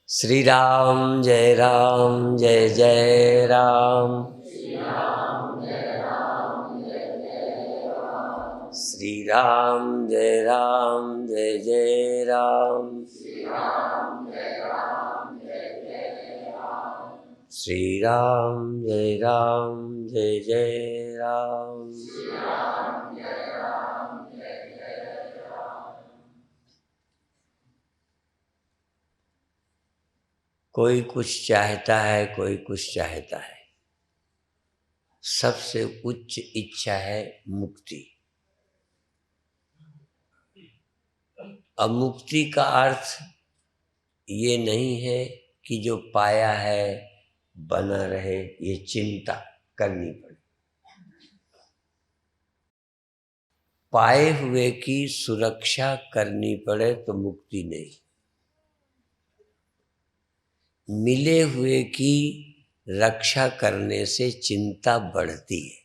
श्री राम जय जय राम। श्री राम जय जय राम। श्री राम जय जय राम। कोई कुछ चाहता है, कोई कुछ चाहता है। सबसे उच्च इच्छा है मुक्ति। अब मुक्ति का अर्थ ये नहीं है कि जो पाया है बना रहे, ये चिंता करनी पड़े। पाए हुए की सुरक्षा करनी पड़े तो मुक्ति नहीं। मिले हुए की रक्षा करने से चिंता बढ़ती है।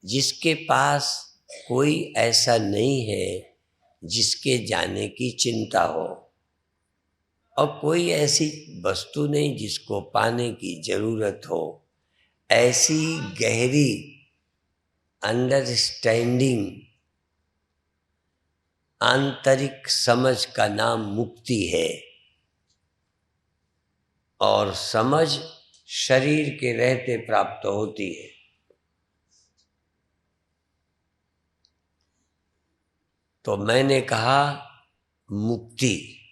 जिसके पास कोई ऐसा नहीं है जिसके जाने की चिंता हो, और कोई ऐसी वस्तु नहीं जिसको पाने की जरूरत हो, ऐसी गहरी अंडरस्टैंडिंग, आंतरिक समझ का नाम मुक्ति है। और समझ शरीर के रहते प्राप्त होती है। तो मैंने कहा मुक्ति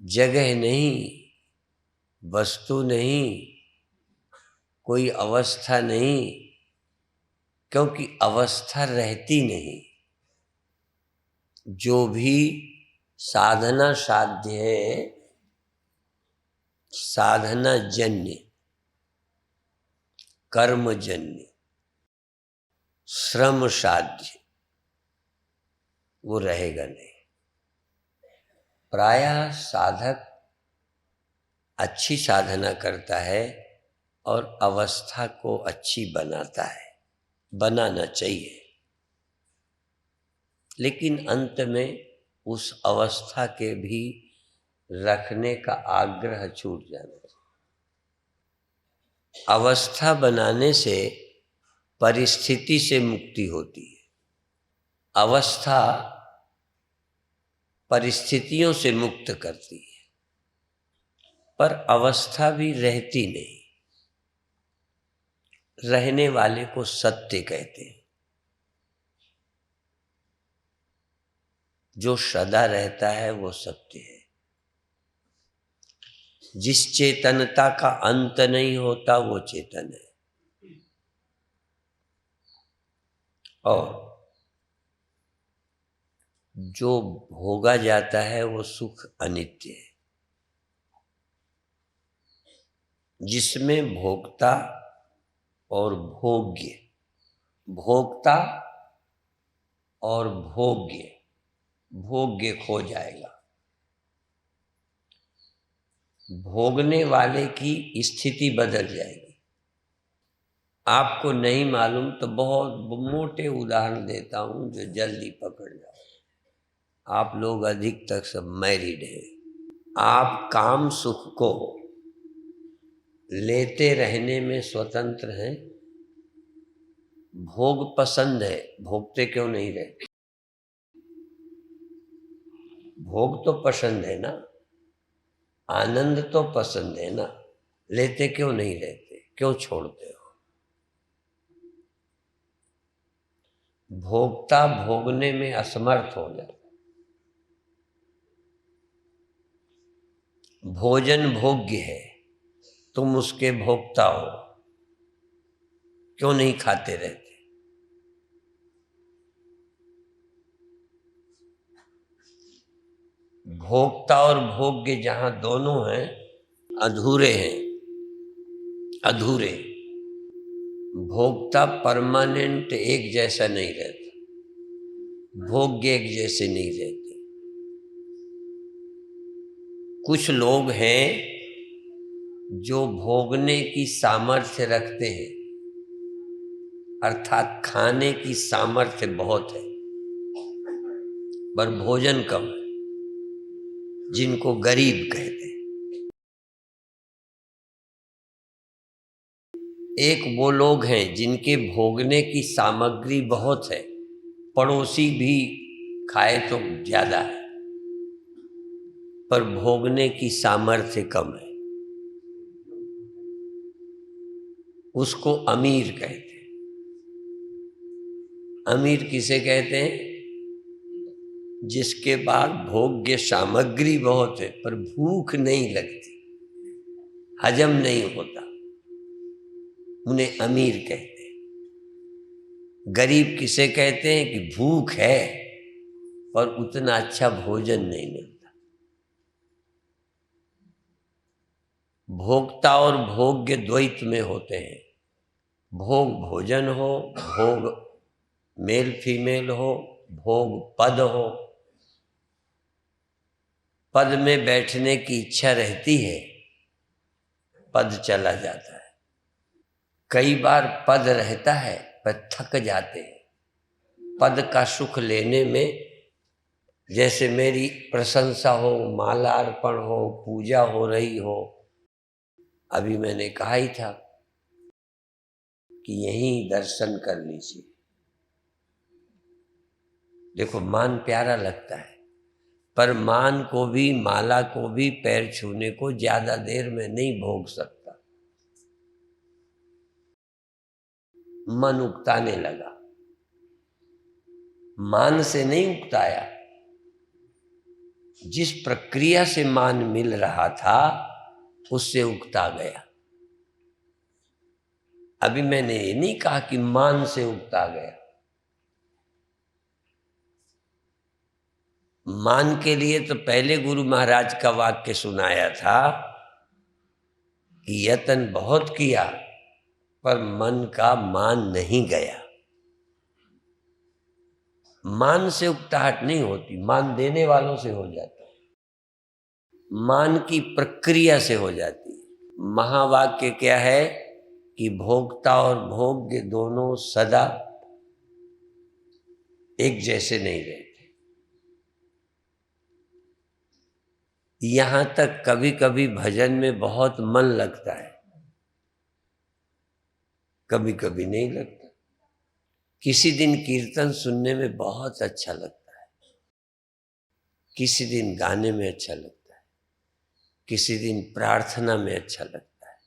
जगह नहीं, वस्तु नहीं, कोई अवस्था नहीं, क्योंकि अवस्था रहती नहीं। जो भी साधना साध्य है, साधना जन्य, कर्म जन्य, श्रम साध्य, वो रहेगा नहीं। प्रायः साधक अच्छी साधना करता है और अवस्था को अच्छी बनाता है, बनाना चाहिए, लेकिन अंत में उस अवस्था के भी रखने का आग्रह छूट जाना चाहिए। अवस्था बनाने से परिस्थिति से मुक्ति होती है। अवस्था परिस्थितियों से मुक्त करती है, पर अवस्था भी रहती नहीं। रहने वाले को सत्य कहते हैं। जो सदा रहता है वो सत्य है। जिस चेतनता का अंत नहीं होता वो चेतन है। और जो भोगा जाता है वो सुख अनित्य है। जिसमें भोक्ता और भोग्य, भोक्ता और भोग्य, भोग्य खो जाएगा। भोगने वाले की स्थिति बदल जाएगी। आपको नहीं मालूम तो बहुत मोटे उदाहरण देता हूं जो जल्दी पकड़ जाओ। आप लोग अधिकतर सब मैरिड हैं। आप काम सुख को लेते रहने में स्वतंत्र हैं। भोग पसंद है, भोगते क्यों नहीं रहते? भोग तो पसंद है ना, आनंद तो पसंद है ना, लेते क्यों नहीं रहते? क्यों छोड़ते हो? भोक्ता भोगने में असमर्थ हो जाता। भोजन भोग्य है, तुम उसके भोक्ता हो, क्यों नहीं खाते रहते? भोक्ता और भोग्य जहां दोनों हैं, अधूरे हैं, अधूरे। भोक्ता परमानेंट एक जैसा नहीं रहता, भोग्य एक जैसे नहीं रहते। कुछ लोग हैं जो भोगने की सामर्थ्य रखते हैं, अर्थात खाने की सामर्थ्य बहुत है, पर भोजन कम है, जिनको गरीब कहते हैं। एक वो लोग हैं जिनके भोगने की सामग्री बहुत है, पड़ोसी भी खाए तो ज्यादा है, पर भोगने की सामर्थ्य कम है, उसको अमीर कहते हैं। अमीर किसे कहते हैं? जिसके पास भोग्य सामग्री बहुत है पर भूख नहीं लगती, हजम नहीं होता, उन्हें अमीर कहते हैं। गरीब किसे कहते हैं? कि भूख है पर उतना अच्छा भोजन नहीं मिलता। भोक्ता और भोग्य द्वैत में होते हैं। भोग भोजन हो, भोग मेल फीमेल हो, भोग पद हो। पद में बैठने की इच्छा रहती है, पद चला जाता है। कई बार पद रहता है पर थक जाते हैं पद का सुख लेने में। जैसे मेरी प्रशंसा हो, माला अर्पण हो, पूजा हो रही हो, अभी मैंने कहा ही था कि यहीं दर्शन कर लीजिए। देखो मान प्यारा लगता है, पर मान को भी, माला को भी, पैर छूने को ज्यादा देर में नहीं भोग सकता। मन उकताने लगा, मान से नहीं उकताया, जिस प्रक्रिया से मान मिल रहा था उससे उकता गया। अभी मैंने ये नहीं कहा कि मान से उकता गया। मान के लिए तो पहले गुरु महाराज का वाक्य सुनाया था कि यत्न बहुत किया पर मन का मान नहीं गया। मान से उकताहट नहीं होती, मान देने वालों से हो जाता है, मान की प्रक्रिया से हो जाती है। महावाक्य क्या है कि भोक्ता और भोग्य दोनों सदा एक जैसे नहीं रहते। यहां तक कभी कभी भजन में बहुत मन लगता है, कभी कभी नहीं लगता। किसी दिन कीर्तन सुनने में बहुत अच्छा लगता है, किसी दिन गाने में अच्छा लगता है, किसी दिन प्रार्थना में अच्छा लगता है।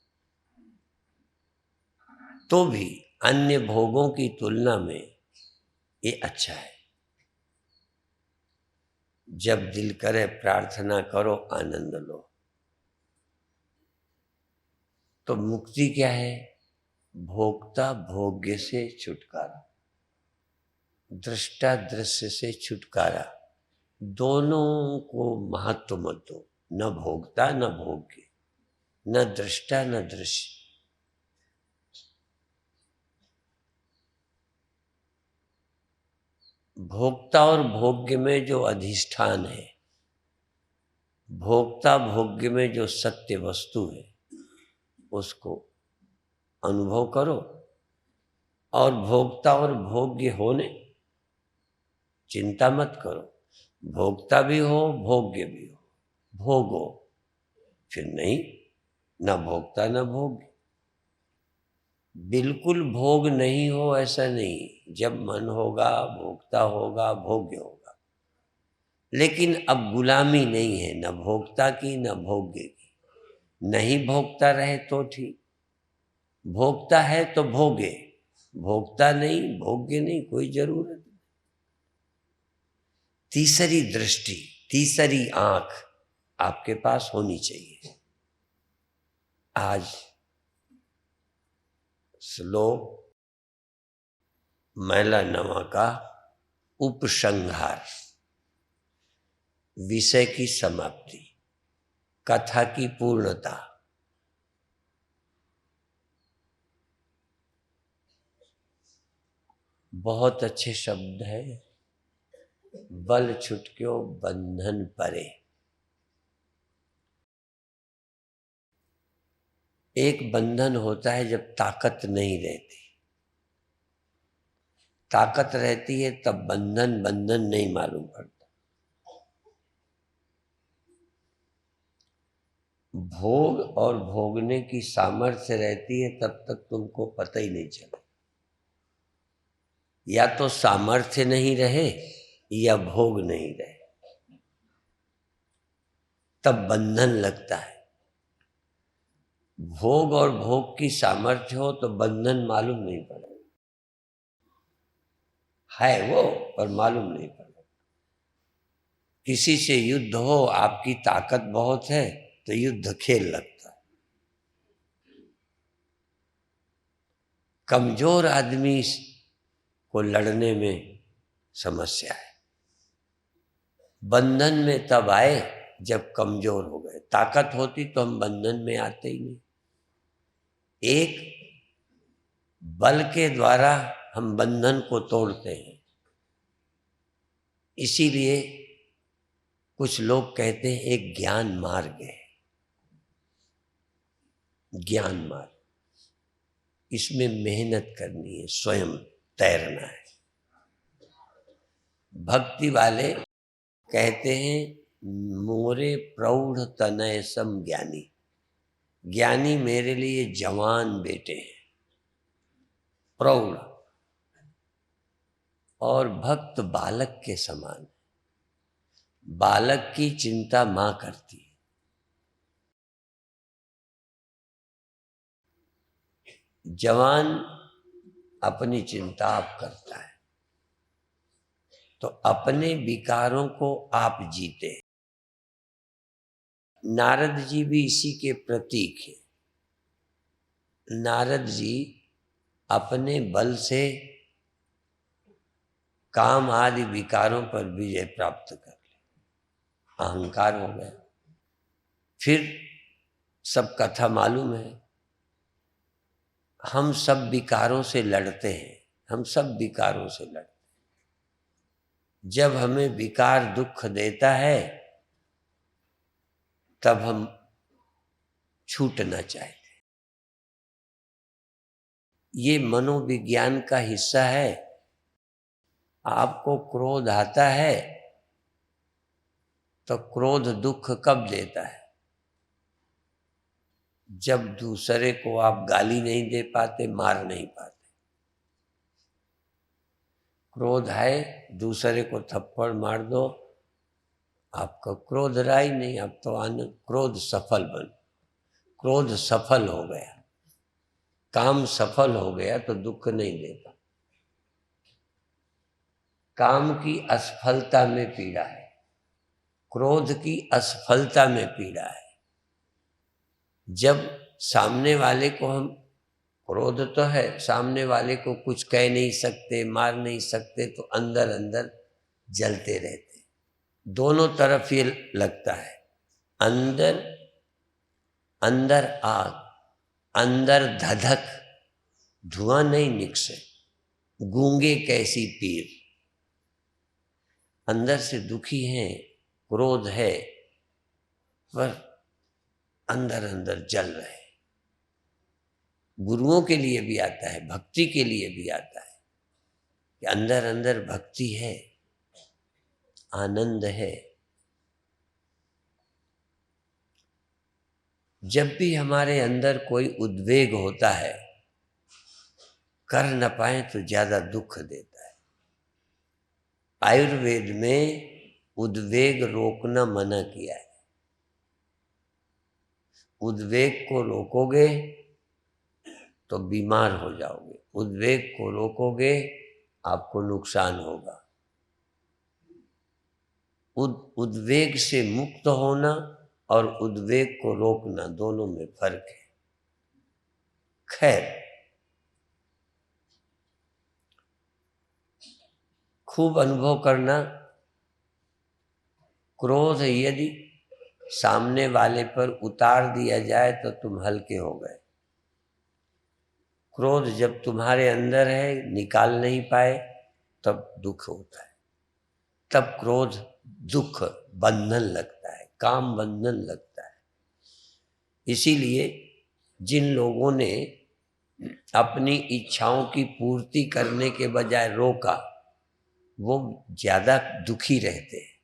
तो भी अन्य भोगों की तुलना में ये अच्छा है। जब दिल करे प्रार्थना करो, आनंद लो। तो मुक्ति क्या है? भोक्ता भोग्य से छुटकारा, दृष्टा दृश्य से छुटकारा। दोनों को महत्व मत दो, न भोक्ता न भोग्य, न दृष्टा न दृश्य। भोक्ता और भोग्य में जो अधिष्ठान है, भोक्ता भोग्य में जो सत्य वस्तु है, उसको अनुभव करो। और भोक्ता और भोग्य होने चिंता मत करो। भोक्ता भी हो, भोग्य भी हो, भोगो। फिर नहीं, न भोक्ता न भोग्य। बिल्कुल भोग नहीं हो ऐसा नहीं, जब मन होगा भोक्ता होगा, भोग्य होगा। लेकिन अब गुलामी नहीं है, न भोक्ता की न भोग्य की। नहीं भोक्ता रहे तो ठीक, भोक्ता है तो भोगे, भोक्ता नहीं, भोग्य नहीं, कोई जरूरत नहीं। तीसरी दृष्टि, तीसरी आंख आपके पास होनी चाहिए। आज श्लोक मैला नवा का उपसंहार, विषय की समाप्ति, कथा की पूर्णता। बहुत अच्छे शब्द है। बल छुटक्यो बंधन परे। एक बंधन होता है जब ताकत नहीं रहती, ताकत रहती है तब बंधन बंधन नहीं मालूम पड़ता। भोग और भोगने की सामर्थ्य रहती है तब तक तुमको पता ही नहीं चला। या तो सामर्थ्य नहीं रहे या भोग नहीं रहे, तब बंधन लगता है। भोग और भोग की सामर्थ्य हो तो बंधन मालूम नहीं पड़े, है वो पर मालूम नहीं पड़े। किसी से युद्ध हो, आपकी ताकत बहुत है तो युद्ध खेल लगता है। कमजोर आदमी को लड़ने में समस्या है। बंधन में तब आए जब कमजोर हो गए। ताकत होती तो हम बंधन में आते ही नहीं। एक बल के द्वारा हम बंधन को तोड़ते हैं। इसीलिए कुछ लोग कहते हैं एक ज्ञान मार्ग है, ज्ञान मार्ग। इसमें मेहनत करनी है, स्वयं तैरना है। भक्ति वाले कहते हैं मोरे प्रौढ़ तनय सम ज्ञानी। ज्ञानी मेरे लिए जवान बेटे हैं, प्रौढ़, और भक्त बालक के समान। बालक की चिंता मां करती है, जवान अपनी चिंता आप करता है। तो अपने विकारों को आप जीते। नारद जी भी इसी के प्रतीक हैं। नारद जी अपने बल से काम आदि विकारों पर विजय प्राप्त कर ले, अहंकार हो गया। फिर सब कथा मालूम है। हम सब विकारों से लड़ते हैं, हम सब विकारों से लड़ते हैं। जब हमें विकार दुख देता है तब हम छूटना चाहते हैं। ये मनोविज्ञान का हिस्सा है। आपको क्रोध आता है तो क्रोध दुख कब देता है? जब दूसरे को आप गाली नहीं दे पाते, मार नहीं पाते। क्रोध है, दूसरे को थप्पड़ मार दो, आपका क्रोध रहा ही नहीं। अब तो आनंद, क्रोध क्रोध सफल हो गया, काम सफल हो गया तो दुख नहीं देता। काम की असफलता में पीड़ा है, क्रोध की असफलता में पीड़ा है। जब सामने वाले को हम, क्रोध तो है, सामने वाले को कुछ कह नहीं सकते, मार नहीं सकते, तो अंदर अंदर जलते रहते। दोनों तरफ ये लगता है, अंदर अंदर आग, अंदर धधक, धुआं नहीं निकसे, गूंगे कैसी पीर। अंदर से दुखी हैं, क्रोध है, पर अंदर अंदर जल रहे। गुरुओं के लिए भी आता है, भक्ति के लिए भी आता है कि अंदर अंदर भक्ति है, आनंद है। जब भी हमारे अंदर कोई उद्वेग होता है, कर न पाए तो ज्यादा दुख देता है। आयुर्वेद में उद्वेग रोकना मना किया है। उद्वेग को रोकोगे तो बीमार हो जाओगे, उद्वेग को रोकोगे आपको नुकसान होगा। उद्वेग से मुक्त होना और उद्वेग को रोकना, दोनों में फर्क है। खैर, खूब अनुभव करना। क्रोध यदि सामने वाले पर उतार दिया जाए तो तुम हल्के हो गए। क्रोध जब तुम्हारे अंदर है, निकाल नहीं पाए, तब दुख होता है। तब क्रोध दुख, बंधन लगता है, काम बंधन लगता है। इसीलिए जिन लोगों ने अपनी इच्छाओं की पूर्ति करने के बजाय रोका, वो ज्यादा दुखी रहते हैं।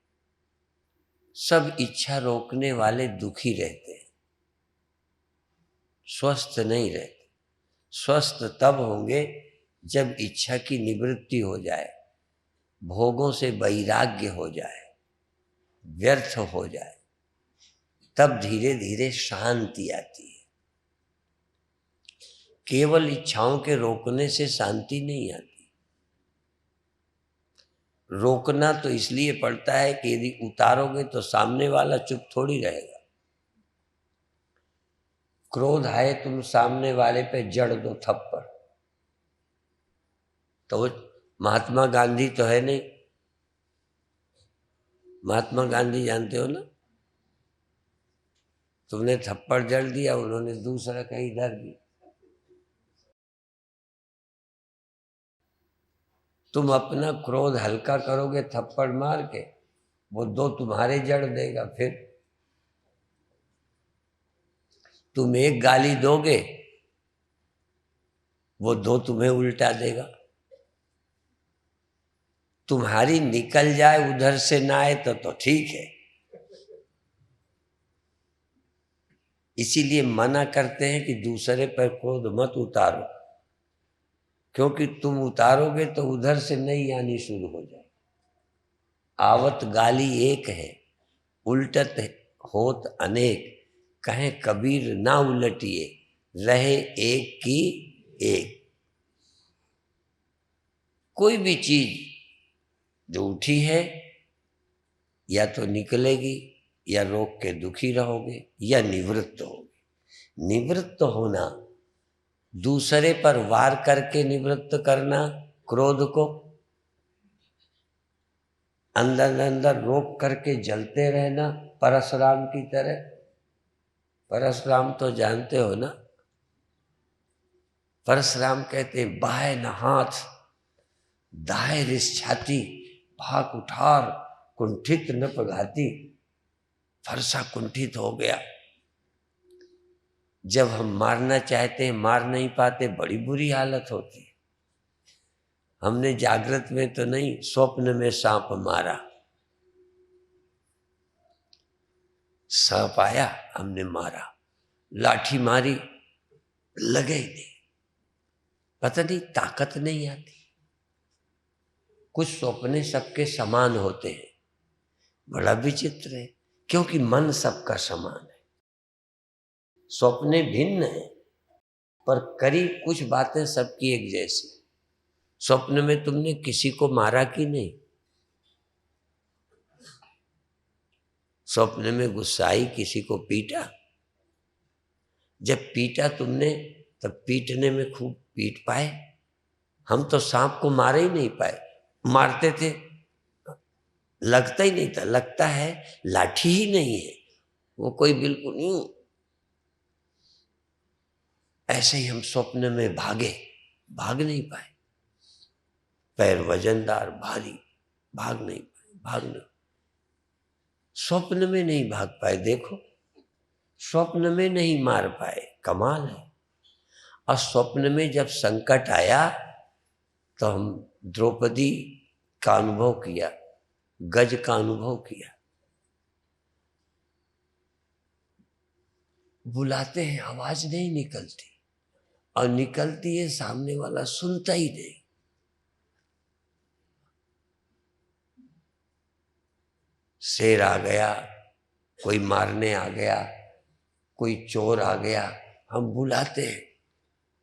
सब इच्छा रोकने वाले दुखी रहते हैं। स्वस्थ नहीं रहते। स्वस्थ तब होंगे जब इच्छा की निवृत्ति हो जाए, भोगों से वैराग्य हो जाए, व्यर्थ हो जाए, तब धीरे धीरे शांति आती है। केवल इच्छाओं के रोकने से शांति नहीं आती। रोकना तो इसलिए पड़ता है कि यदि उतारोगे तो सामने वाला चुप थोड़ी रहेगा। क्रोध आए, तुम सामने वाले पे जड़ दो थप्पड़, तो वो महात्मा गांधी तो है नहीं। महात्मा गांधी जानते हो ना, तुमने थप्पड़ जड़ दिया, उन्होंने दूसरा कहीं धर दिया। तुम अपना क्रोध हल्का करोगे थप्पड़ मार के, वो दो तुम्हारे जड़ देगा। फिर तुम एक गाली दोगे, वो दो तुम्हें उल्टा देगा। तुम्हारी निकल जाए, उधर से ना आए तो ठीक है। इसीलिए मना करते हैं कि दूसरे पर क्रोध मत उतारो, क्योंकि तुम उतारोगे तो उधर से नहीं आनी शुरू हो जाए। आवत गाली एक है, उल्टत होत अनेक, कहें कबीर ना उलटिए, रहे एक की एक। कोई भी चीज जो उठी है, या तो निकलेगी, या रोक के दुखी रहोगे, या निवृत्त होगे। निवृत्त होना, दूसरे पर वार करके निवृत्त करना क्रोध को, अंदर अंदर रोक करके जलते रहना परशुराम की तरह। परशुराम तो जानते हो ना, परशुराम कहते बाहे न हाथ, दाहे रिस छाती, भाग उठार कुंठित न पघाती। फरसा कुंठित हो गया। जब हम मारना चाहते हैं, मार नहीं पाते, बड़ी बुरी हालत होती है। हमने जागृत में तो नहीं, स्वप्न में सांप मारा। सांप आया, हमने मारा, लाठी मारी, लगे ही नहीं। पता नहीं, ताकत नहीं आती। कुछ सपने सबके समान होते हैं, बड़ा विचित्र है, क्योंकि मन सबका समान है। सपने भिन्न है, पर करीब कुछ बातें सबकी एक जैसी। स्वप्न में तुमने किसी को मारा कि नहीं? स्वप्न में गुस्सा आई, किसी को पीटा? जब पीटा तुमने, तब पीटने में खूब पीट पाए। हम तो सांप को मार ही नहीं पाए। मारते थे, लगता ही नहीं था। लगता है लाठी ही नहीं है, वो कोई बिल्कुल यूं। ऐसे ही हम स्वप्न में भागे, भाग नहीं पाए। पैर वजनदार भारी, भाग नहीं पाए, भाग नहीं। स्वप्न में नहीं भाग पाए। देखो, स्वप्न में नहीं मार पाए, कमाल है। और स्वप्न में जब संकट आया, तो हम द्रौपदी का अनुभव किया, गज का अनुभव किया। बुलाते हैं, आवाज नहीं निकलती, और निकलती है, सामने वाला सुनता ही नहीं। शेर आ गया, कोई मारने आ गया, कोई चोर आ गया, हम बुलाते हैं,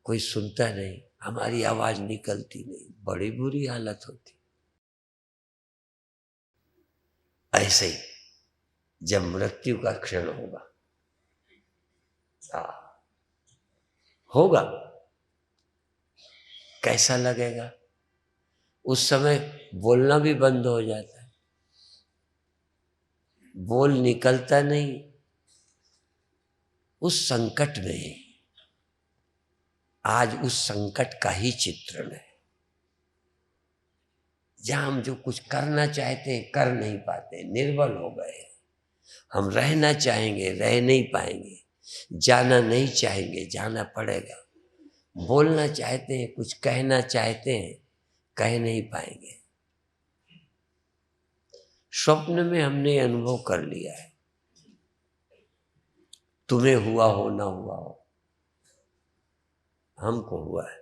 कोई सुनता नहीं, हमारी आवाज निकलती नहीं। बड़ी बुरी हालत होती। ऐसे ही जब मृत्यु का क्षण होगा, होगा, कैसा लगेगा? उस समय बोलना भी बंद हो जाता है, बोल निकलता नहीं। उस संकट में, आज उस संकट का ही चित्रण है, जहां हम जो कुछ करना चाहते हैं कर नहीं पाते, निर्बल हो गए। हम रहना चाहेंगे, रह नहीं पाएंगे। जाना नहीं चाहेंगे, जाना पड़ेगा। बोलना चाहते हैं, कुछ कहना चाहते हैं, कह नहीं पाएंगे। स्वप्न में हमने अनुभव कर लिया है। तुम्हें हुआ हो ना हुआ हो, हमको हुआ है।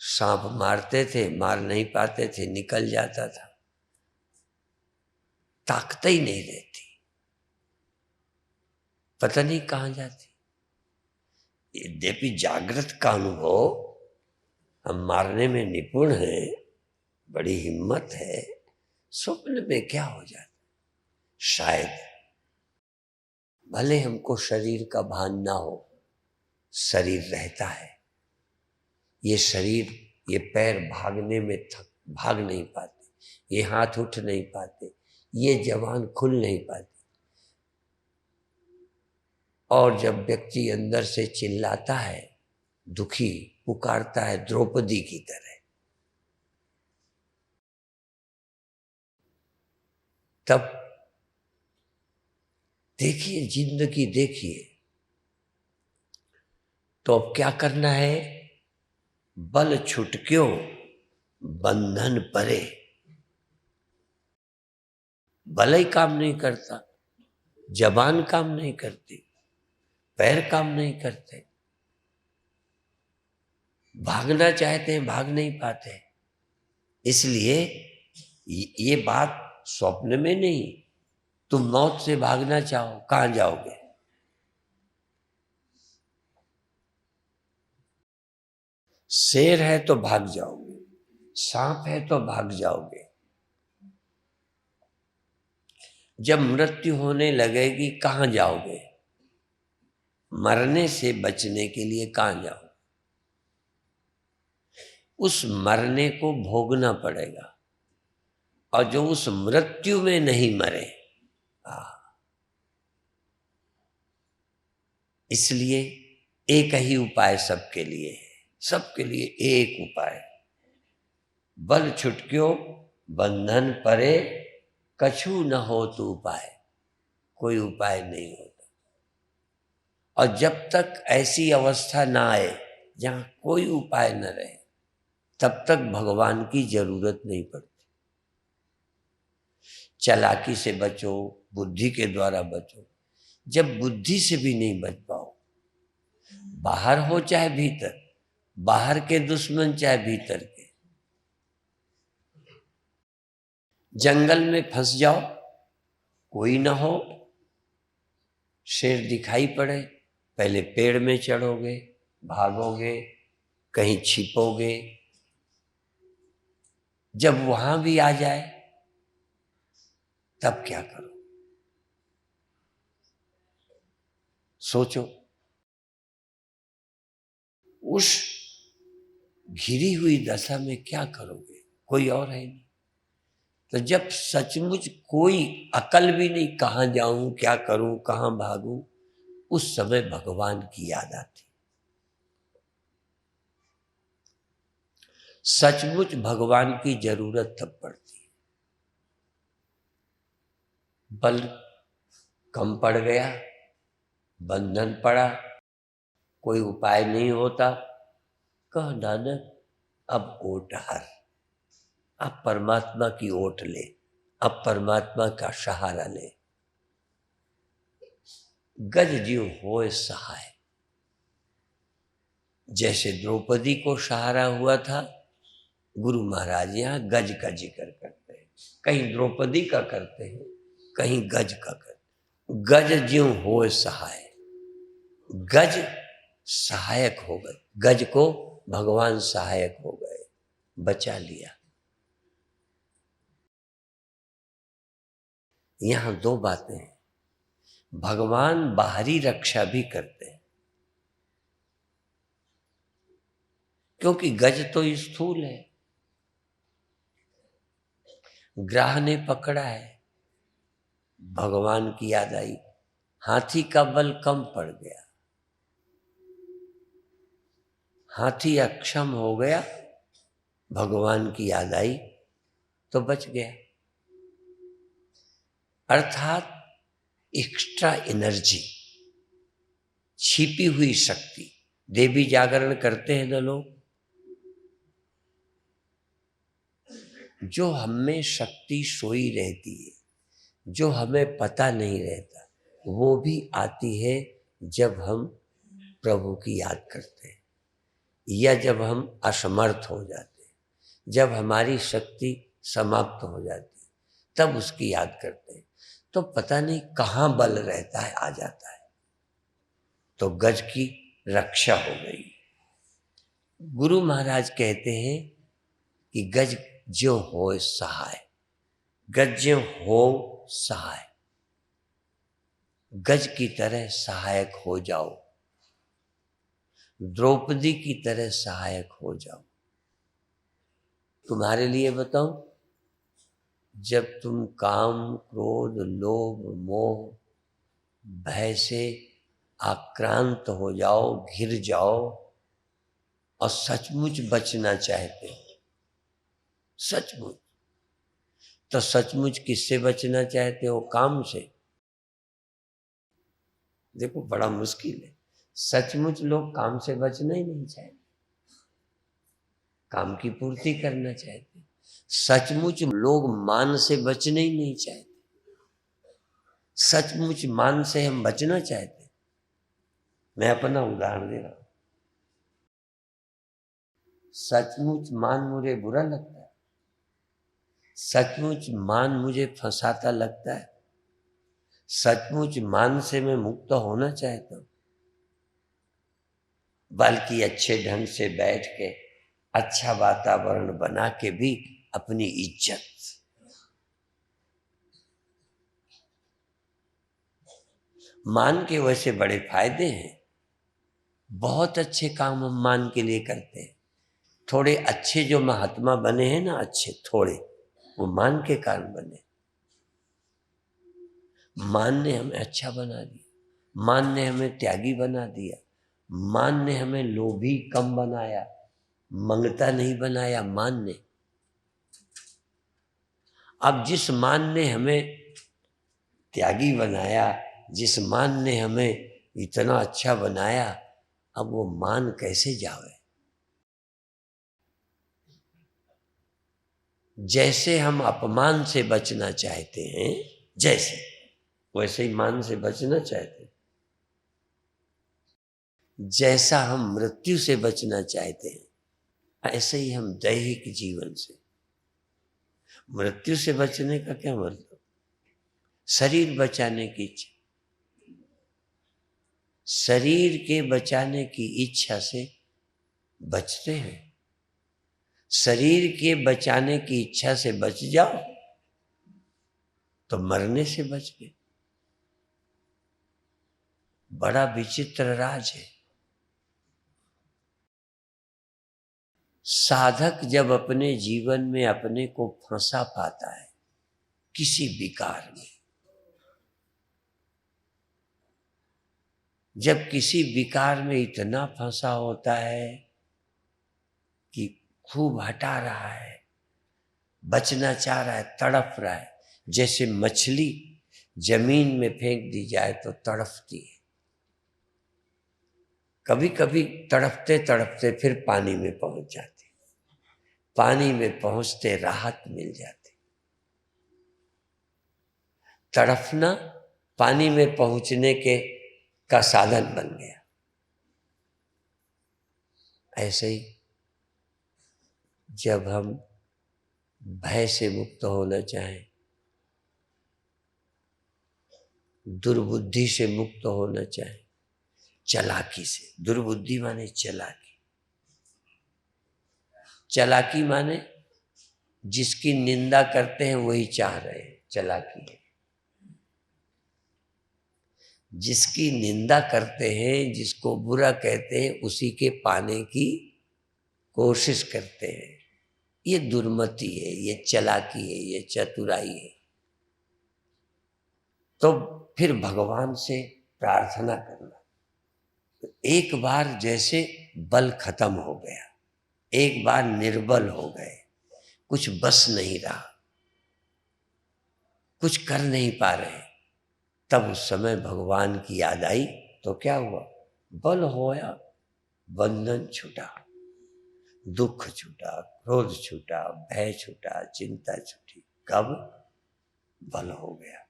सांप मारते थे, मार नहीं पाते थे, निकल जाता था, ताकत ही नहीं रहती, पता नहीं कहाँ जाती। यद्यपि जागृत का अनुभव, हम मारने में निपुण हैं, बड़ी हिम्मत है, स्वप्न में क्या हो जाता, शायद भले हमको शरीर का भान ना हो, शरीर रहता है। ये शरीर, ये पैर भागने में भाग नहीं पाते, ये हाथ उठ नहीं पाते, ये जबान खुल नहीं पाती। और जब व्यक्ति अंदर से चिल्लाता है, दुखी, पुकारता है द्रौपदी की तरह, तब देखिए, जिंदगी देखिए। तो अब क्या करना है? बल छुटक्यो बंधन परे। बल ही काम नहीं करता, जबान काम नहीं करती, पैर काम नहीं करते, भागना चाहते हैं, भाग नहीं पाते। इसलिए ये बात स्वप्न में नहीं, तुम मौत से भागना चाहो, कहां जाओगे? शेर है तो भाग जाओगे, सांप है तो भाग जाओगे। जब मृत्यु होने लगेगी कहां जाओगे? मरने से बचने के लिए कहां जाओगे? उस मरने को भोगना पड़ेगा। और जो उस मृत्यु में नहीं मरे, इसलिए एक ही उपाय सबके लिए है, सबके लिए एक उपाय। बल छुटक्यो बंधन परे, कछु न हो तो उपाय। कोई उपाय नहीं होता। और जब तक ऐसी अवस्था ना आए जहां कोई उपाय न रहे, तब तक भगवान की जरूरत नहीं पड़ती। चालाकी से बचो, बुद्धि के द्वारा बचो। जब बुद्धि से भी नहीं बच पाओ, बाहर हो चाहे भीतर, बाहर के दुश्मन चाहे भीतर के, जंगल में फंस जाओ, कोई ना हो, शेर दिखाई पड़े, पहले पेड़ में चढ़ोगे, भागोगे, कहीं छिपोगे। जब वहां भी आ जाए, तब क्या करो? सोचो। उस घिरी हुई दशा में क्या करोगे? कोई और है नहीं। तो जब सचमुच कोई अकल भी नहीं, कहां जाऊं, क्या करूं, कहां भागूं, उस समय भगवान की याद आती। सचमुच भगवान की जरूरत तब पड़ती है। बल कम पड़ गया, बंधन पड़ा, कोई उपाय नहीं होता, कह नानक अब ओट हर, अब परमात्मा की ओट ले, अब परमात्मा का सहारा ले। गज जीव होए सहाय। जैसे द्रौपदी को सहारा हुआ था, गुरु महाराज यहाँ गज का जिक्र करते हैं। कहीं द्रौपदी का करते हैं, कहीं गज का करते हैं। गज ज्यों होए सहाय, गज सहायक हो गए, गज को भगवान सहायक हो गए, बचा लिया। यहां दो बातें हैं। भगवान बाहरी रक्षा भी करते हैं, क्योंकि गज तो स्थूल है, ग्राह ने पकड़ा है, भगवान की याद आई, हाथी का बल कम पड़ गया, हाथी अक्षम हो गया, भगवान की याद आई तो बच गया। अर्थात एक्स्ट्रा एनर्जी, छिपी हुई शक्ति। देवी जागरण करते हैं ना लोग, जो हमें शक्ति सोई रहती है, जो हमें पता नहीं रहता, वो भी आती है जब हम प्रभु की याद करते हैं, या जब हम असमर्थ हो जाते हैं, जब हमारी शक्ति समाप्त हो जाती है, तब उसकी याद करते हैं। तो पता नहीं कहाँ बल रहता है, आ जाता है। तो गज की रक्षा हो गई। गुरु महाराज कहते हैं कि गज ज्यों होए सहाय, गज ज्यों हो सहाय, गज की तरह सहायक हो जाओ, द्रौपदी की तरह सहायक हो जाओ। तुम्हारे लिए बताऊं, जब तुम काम, क्रोध, लोभ, मोह, भय से आक्रांत हो जाओ, घिर जाओ और सचमुच बचना चाहते हो, सचमुच, तो सचमुच किससे बचना चाहते हो? काम से। देखो बड़ा मुश्किल है। सचमुच लोग काम से बचना ही नहीं चाहते, काम की पूर्ति करना चाहते। सचमुच लोग मान से बचना ही नहीं चाहते। सचमुच मान से हम बचना चाहते। मैं अपना उदाहरण दे रहा हूं। सचमुच मान मुझे बुरा लगता है, सचमुच मान मुझे फंसाता लगता है, सचमुच मान से मैं मुक्त होना चाहता हूं, बल्कि अच्छे ढंग से बैठ के अच्छा वातावरण बना के भी अपनी इज्जत, मान के वैसे बड़े फायदे हैं। बहुत अच्छे काम हम मान के लिए करते हैं। थोड़े अच्छे जो महात्मा बने हैं ना, अच्छे थोड़े, वो मान के कारण बने। मान ने हमें अच्छा बना दिया, मान ने हमें त्यागी बना दिया, मान ने हमें लोभी कम बनाया, मंगता नहीं बनाया मान ने। अब जिस मान ने हमें त्यागी बनाया, जिस मान ने हमें इतना अच्छा बनाया, अब वो मान कैसे जावे? जैसे हम अपमान से बचना चाहते हैं, जैसे वैसे ही मान से बचना चाहते हैं। जैसा हम मृत्यु से बचना चाहते हैं, ऐसे ही हम दैहिक जीवन से। मृत्यु से बचने का क्या मतलब? शरीर बचाने की इच्छा, शरीर के बचाने की इच्छा से बचते हैं। शरीर के बचाने की इच्छा से बच जाओ तो मरने से बच गए। बड़ा विचित्र राज है। साधक जब अपने जीवन में अपने को फंसा पाता है किसी विकार में, जब किसी विकार में इतना फंसा होता है कि खूब हटा रहा है, बचना चाह रहा है, तड़प रहा है, जैसे मछली जमीन में फेंक दी जाए तो तड़पती है। कभी कभी तड़पते तड़पते फिर पानी में पहुंच जाती, पानी में पहुंचते राहत मिल जाती। तड़पना पानी में पहुंचने के का साधन बन गया। ऐसे ही जब हम भय से मुक्त होना चाहें, दुर्बुद्धि से मुक्त होना चाहें, चालाकी से, दुर्बुद्धि माने चालाकी, चालाकी माने जिसकी निंदा करते हैं वही चाह रहे हैं, चालाकी है। जिसकी निंदा करते हैं, जिसको बुरा कहते हैं, उसी के पाने की कोशिश करते हैं। ये दुर्मति है, ये चालाकी है, ये चतुराई है। तो फिर भगवान से प्रार्थना करना। एक बार जैसे बल खत्म हो गया, एक बार निर्बल हो गए, कुछ बस नहीं रहा, कुछ कर नहीं पा रहे, तब उस समय भगवान की याद आई तो क्या हुआ? बल होया, बंधन छूटा, दुख छूटा, क्रोध छूटा, भय छूटा, चिंता छूटी। कब? बल हो गया।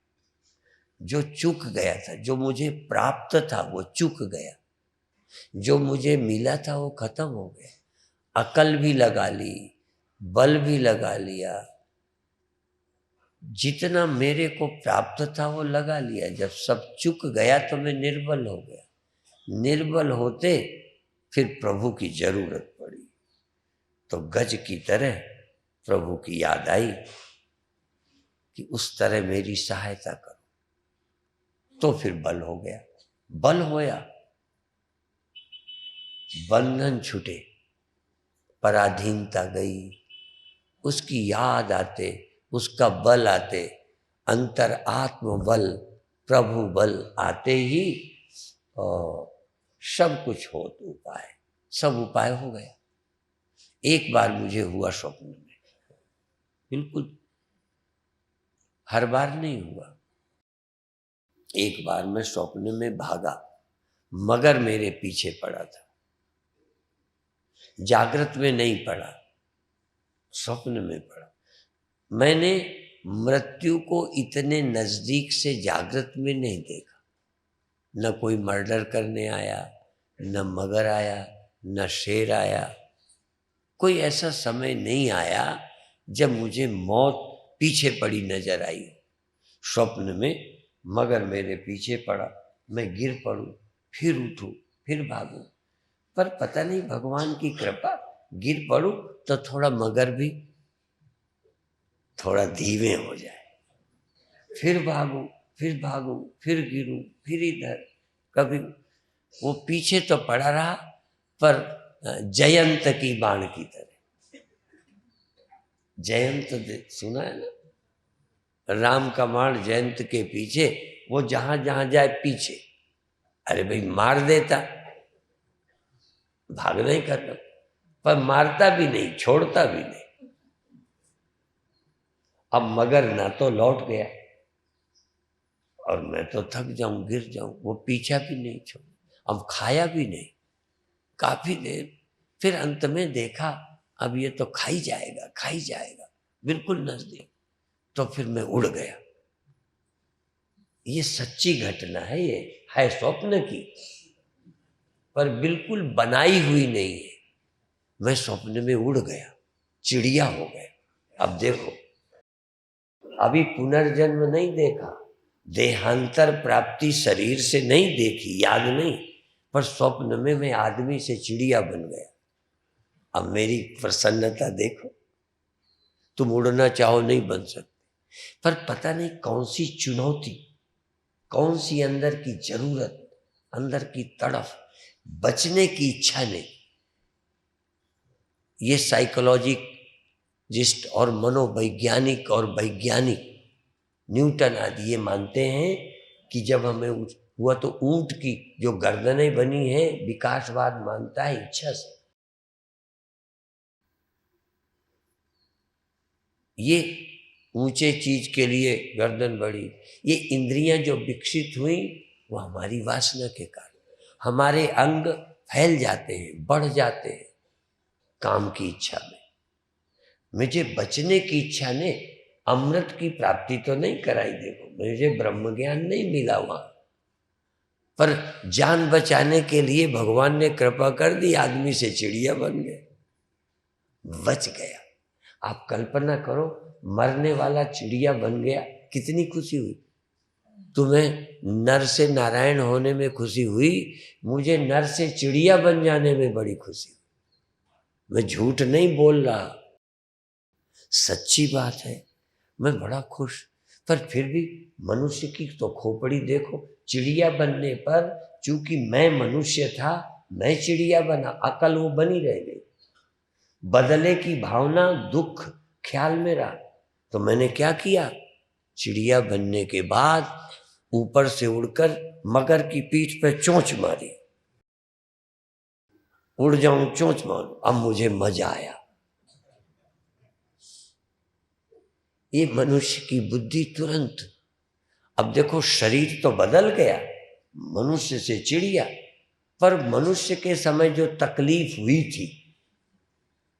जो चूक गया था, जो मुझे प्राप्त था वो चूक गया, जो मुझे मिला था वो खत्म हो गया। अकल भी लगा ली, बल भी लगा लिया, जितना मेरे को प्राप्त था वो लगा लिया। जब सब चूक गया तो मैं निर्बल हो गया। निर्बल होते फिर प्रभु की जरूरत पड़ी, तो गज की तरह प्रभु की याद आई कि उस तरह मेरी सहायता करो, तो फिर बल हो गया। बल होया, बंधन छूटे, पराधीनता गई, उसकी याद आते, उसका बल आते, अंतर आत्म बल, प्रभु बल आते ही सब कुछ हो तो उपाय, सब उपाय हो गया। एक बार मुझे हुआ स्वप्न में, बिल्कुल हर बार नहीं हुआ। एक बार मैं स्वप्न में भागा, मगर मेरे पीछे पड़ा था। जागृत में नहीं पड़ा, स्वप्न में पड़ा। मैंने मृत्यु को इतने नजदीक से जागृत में नहीं देखा। न कोई मर्डर करने आया, न मगर आया, न शेर आया। कोई ऐसा समय नहीं आया जब मुझे मौत पीछे पड़ी नजर आई। स्वप्न में मगर मेरे पीछे पड़ा, मैं गिर पड़ूं, फिर उठूं, फिर भागूं, पर पता नहीं भगवान की कृपा, गिर पड़ूं तो थोड़ा मगर भी थोड़ा धीमे हो जाए, फिर भागूं, फिर भागूं, फिर गिरूं, फिर इधर। कभी वो पीछे तो पड़ा रहा, पर जयंत की बाण की तरह। जयंत सुना है ना, राम का बाण जयंत के पीछे, वो जहां जहां जाए पीछे। अरे भाई मार देता, भाग नहीं करता, पर मारता भी नहीं, छोड़ता भी नहीं। अब मगर ना तो लौट गया, और मैं तो थक जाऊं, गिर जाऊं, वो पीछा भी नहीं छोड़, अब खाया भी नहीं काफी देर। फिर अंत में देखा अब ये तो खाई जाएगा, खाई जाएगा, बिल्कुल नजदीक। तो फिर मैं उड़ गया। ये सच्ची घटना है, ये है स्वप्न की, पर बिल्कुल बनाई हुई नहीं है। मैं स्वप्न में उड़ गया, चिड़िया हो गया। अब देखो, अभी पुनर्जन्म नहीं देखा, देहांतर प्राप्ति शरीर से नहीं देखी, याद नहीं, पर स्वप्न में मैं आदमी से चिड़िया बन गया। अब मेरी प्रसन्नता देखो। तुम उड़ना चाहो नहीं बन सकते, पर पता नहीं कौन सी चुनौती, कौन सी अंदर की जरूरत, अंदर की तड़फ, बचने की इच्छा नहीं। ये साइकोलॉजिस्ट और मनोवैज्ञानिक और वैज्ञानिक न्यूटन आदि ये मानते हैं कि जब हमें हुआ तो ऊंट की जो गर्दनें बनी है, विकासवाद मानता है इच्छा से। ये ऊंचे चीज के लिए गर्दन बढ़ी, ये इंद्रियां जो विकसित हुई वो हमारी वासना के कारण। हमारे अंग फैल जाते हैं, बढ़ जाते हैं काम की इच्छा में। मुझे बचने की इच्छा ने अमृत की प्राप्ति तो नहीं कराई। देखो, मुझे ब्रह्म ज्ञान नहीं मिला वहां, पर जान बचाने के लिए भगवान ने कृपा कर दी, आदमी से चिड़िया बन गए, बच गया। आप कल्पना करो, मरने वाला चिड़िया बन गया, कितनी खुशी हुई। तुम्हें नर से नारायण होने में खुशी हुई, मुझे नर से चिड़िया बन जाने में बड़ी खुशी हुई। मैं झूठ नहीं बोल रहा, सच्ची बात है। मैं बड़ा खुश, पर फिर भी मनुष्य की तो खोपड़ी देखो। चिड़िया बनने पर चूंकि मैं मनुष्य था, मैं चिड़िया बना, अकल वो बनी रह गई। बदले की भावना, दुख ख्याल में रहा, तो मैंने क्या किया, चिड़िया बनने के बाद ऊपर से उड़कर मगर की पीठ पे चोंच मारी। उड़ जाऊं, चोंच मारूं, अब मुझे मजा आया। ये मनुष्य की बुद्धि तुरंत। अब देखो, शरीर तो बदल गया, मनुष्य से चिड़िया, पर मनुष्य के समय जो तकलीफ हुई थी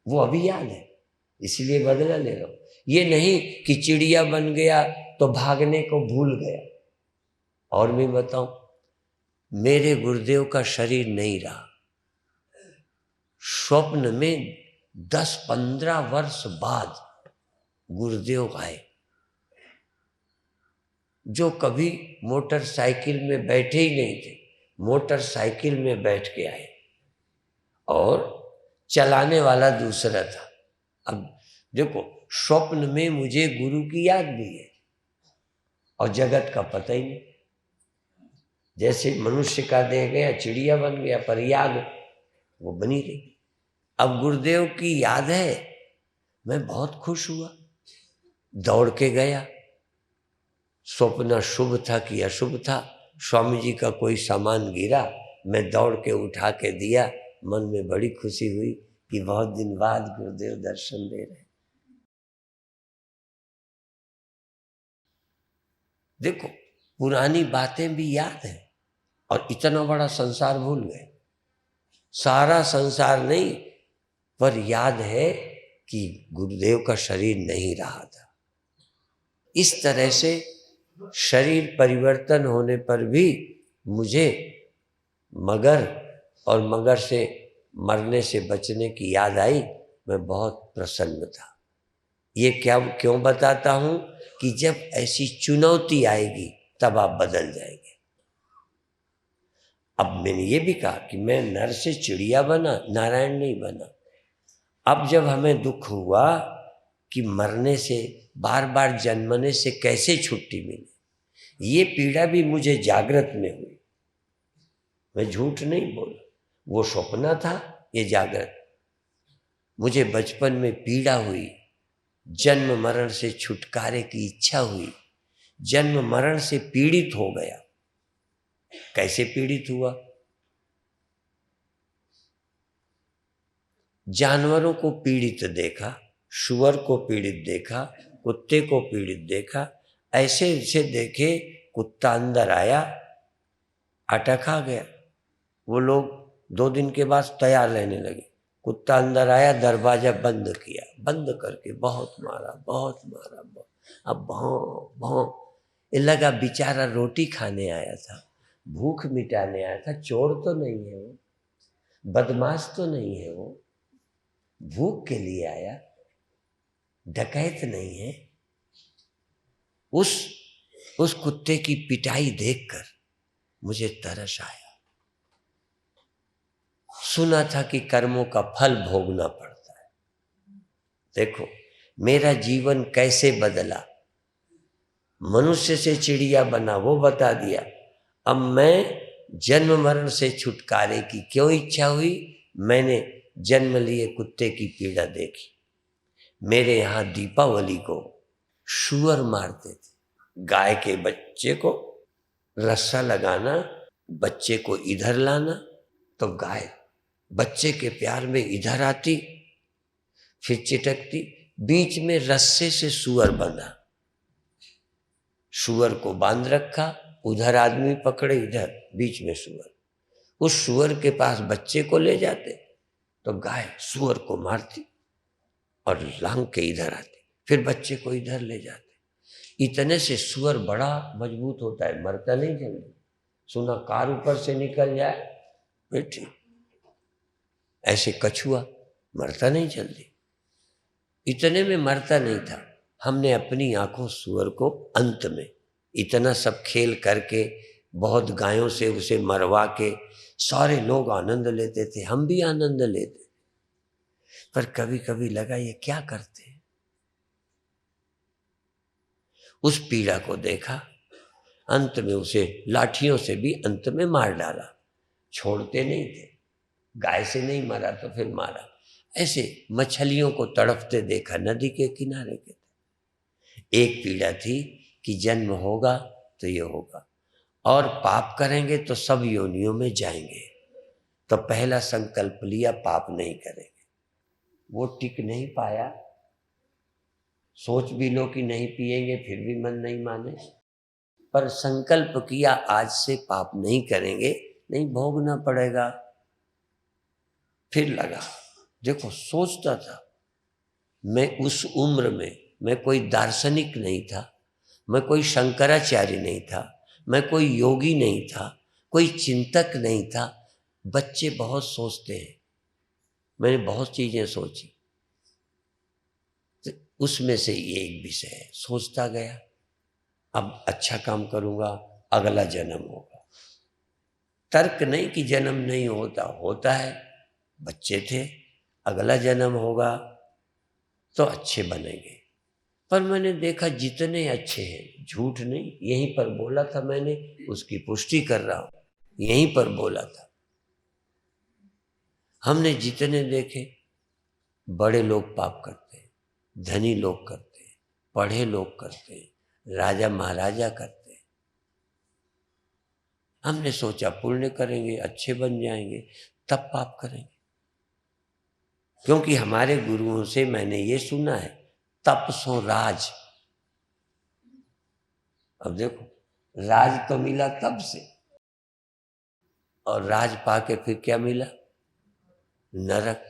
वो अभी याद है, इसलिए बदला ले रहा हूं। ये नहीं कि चिड़िया बन गया तो भागने को भूल गया। और मैं बताऊं, मेरे गुरुदेव का शरीर नहीं रहा। स्वप्न में 10-15 वर्ष बाद गुरुदेव आए, जो कभी मोटरसाइकिल में बैठे ही नहीं थे, मोटरसाइकिल में बैठ के आए और चलाने वाला दूसरा था। अब देखो, स्वप्न में मुझे गुरु की याद भी है और जगत का पता ही नहीं। जैसे मनुष्य का देह गया, चिड़िया बन गया, पर याद वो बनी रही। अब गुरुदेव की याद है, मैं बहुत खुश हुआ, दौड़ के गया। स्वप्न शुभ था कि अशुभ था, स्वामी जी का कोई सामान गिरा, मैं दौड़ के उठा के दिया। मन में बड़ी खुशी हुई कि बहुत दिन बाद गुरुदेव दर्शन दे रहे। देखो, पुरानी बातें भी याद है और इतना बड़ा संसार भूल गए। सारा संसार नहीं, पर याद है कि गुरुदेव का शरीर नहीं रहा था। इस तरह से शरीर परिवर्तन होने पर भी मुझे मगर और मगर से मरने से बचने की याद आई। मैं बहुत प्रसन्न था। ये क्या क्यों बताता हूं कि जब ऐसी चुनौती आएगी तब आप बदल जाएंगे। अब मैंने ये भी कहा कि मैं नर से चिड़िया बना, नारायण नहीं बना। अब जब हमें दुख हुआ कि मरने से, बार बार जन्मने से कैसे छुट्टी मिले, ये पीड़ा भी मुझे जागृत में हुई। मैं झूठ नहीं बोला, वो स्वप्न था, ये जागृत। मुझे बचपन में पीड़ा हुई, जन्म मरण से छुटकारे की इच्छा हुई, जन्म मरण से पीड़ित हो गया। कैसे पीड़ित हुआ? जानवरों को पीड़ित देखा, सुअर को पीड़ित देखा, कुत्ते को पीड़ित देखा। ऐसे ऐसे देखे, कुत्ता अंदर आया, आटा खा गया। वो लोग 2 दिन के बाद तैयार रहने लगे। कुत्ता अंदर आया, दरवाजा बंद किया, बंद करके बहुत मारा, बहुत मारा। अब भौं भौं, ये लगा बेचारा रोटी खाने आया था, भूख मिटाने आया था। चोर तो नहीं है वो, बदमाश तो नहीं है वो, भूख के लिए आया, डकैत नहीं है। उस कुत्ते की पिटाई देखकर मुझे तरस आया। सुना था कि कर्मों का फल भोगना पड़ता है। देखो, मेरा जीवन कैसे बदला। मनुष्य से चिड़िया बना, वो बता दिया। अब मैं जन्म मरण से छुटकारे की क्यों इच्छा हुई? मैंने जन्म लिए कुत्ते की पीड़ा देखी। मेरे यहाँ दीपावली को सुअर मारते थे। गाय के बच्चे को रस्सा लगाना, बच्चे को इधर लाना, तो गाय बच्चे के प्यार में इधर आती, फिर चिटकती। बीच में रस्से से सुअर बंधा, सुअर को बांध रखा, उधर आदमी पकड़े, इधर बीच में सुअर। उस सुअर के पास बच्चे को ले जाते तो गाय सुअर को मारती और लांग के इधर आती, फिर बच्चे को इधर ले जाते। इतने से सुअर बड़ा मजबूत होता है, मरता नहीं जल्दी। सुना कार ऊपर से निकल जाए बेटी, ऐसे कछुआ मरता नहीं जल्दी। इतने में मरता नहीं था। हमने अपनी आंखों सुअर को अंत में इतना सब खेल करके, बहुत गायों से उसे मरवा के, सारे लोग आनंद लेते थे, हम भी आनंद लेते। पर कभी कभी लगा ये क्या करते हैं। उस पीड़ा को देखा, अंत में उसे लाठियों से भी अंत में मार डाला। छोड़ते नहीं थे, गाय से नहीं मारा तो फिर मारा। ऐसे मछलियों को तड़पते देखा नदी के किनारे के। एक पीड़ा थी कि जन्म होगा तो ये होगा, और पाप करेंगे तो सब योनियों में जाएंगे। तो पहला संकल्प लिया, पाप नहीं करेंगे। वो टिक नहीं पाया। सोच भी लो कि नहीं पिएंगे, फिर भी मन नहीं माने। पर संकल्प किया, आज से पाप नहीं करेंगे, नहीं भोगना पड़ेगा। फिर लगा, देखो सोचता था मैं उस उम्र में, मैं कोई दार्शनिक नहीं था, मैं कोई शंकराचार्य नहीं था, मैं कोई योगी नहीं था, कोई चिंतक नहीं था। बच्चे बहुत सोचते हैं, मैंने बहुत चीजें सोची, तो उसमें से ये एक विषय है। सोचता गया, अब अच्छा काम करूंगा, अगला जन्म होगा। तर्क नहीं कि जन्म नहीं होता, होता है। बच्चे थे, अगला जन्म होगा तो अच्छे बनेंगे। पर मैंने देखा जितने अच्छे हैं, झूठ नहीं, यहीं पर बोला था मैंने, उसकी पुष्टि कर रहा हूं, यहीं पर बोला था। हमने जितने देखे, बड़े लोग पाप करते हैं, धनी लोग करते हैं, पढ़े लोग करते हैं, राजा महाराजा करते हैं। हमने सोचा पुण्य करेंगे, अच्छे बन जाएंगे, तब पाप करेंगे। क्योंकि हमारे गुरुओं से मैंने ये सुना है, तप सो राज। अब देखो, राज तो मिला तब से, और राज पाके फिर क्या मिला? नरक।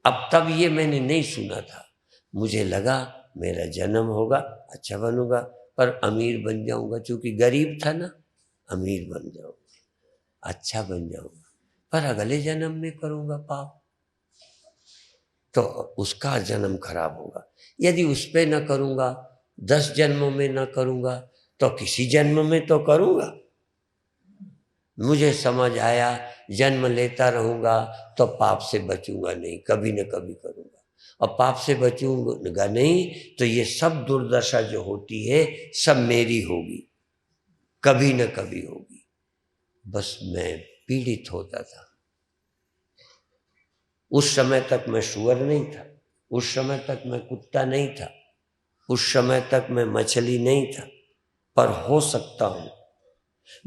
अब तब ये मैंने नहीं सुना था, मुझे लगा मेरा जन्म होगा, अच्छा बनूंगा, पर अमीर बन जाऊंगा, क्योंकि गरीब था ना, अमीर बन जाऊंगा, अच्छा बन जाऊंगा। पर अगले जन्म में करूंगा पाप तो उसका जन्म खराब होगा। यदि उस पे न करूंगा, 10 जन्मों में न करूंगा, तो किसी जन्म में तो करूंगा। मुझे समझ आया, जन्म लेता रहूंगा तो पाप से बचूंगा नहीं, कभी न कभी करूंगा। और पाप से बचूंगा नहीं तो ये सब दुर्दशा जो होती है सब मेरी होगी, कभी न कभी होगी। बस मैं पीड़ित होता था। उस समय तक मैं सुअर नहीं था, उस समय तक मैं कुत्ता नहीं था, उस समय तक मैं मछली नहीं था, पर हो सकता हूं।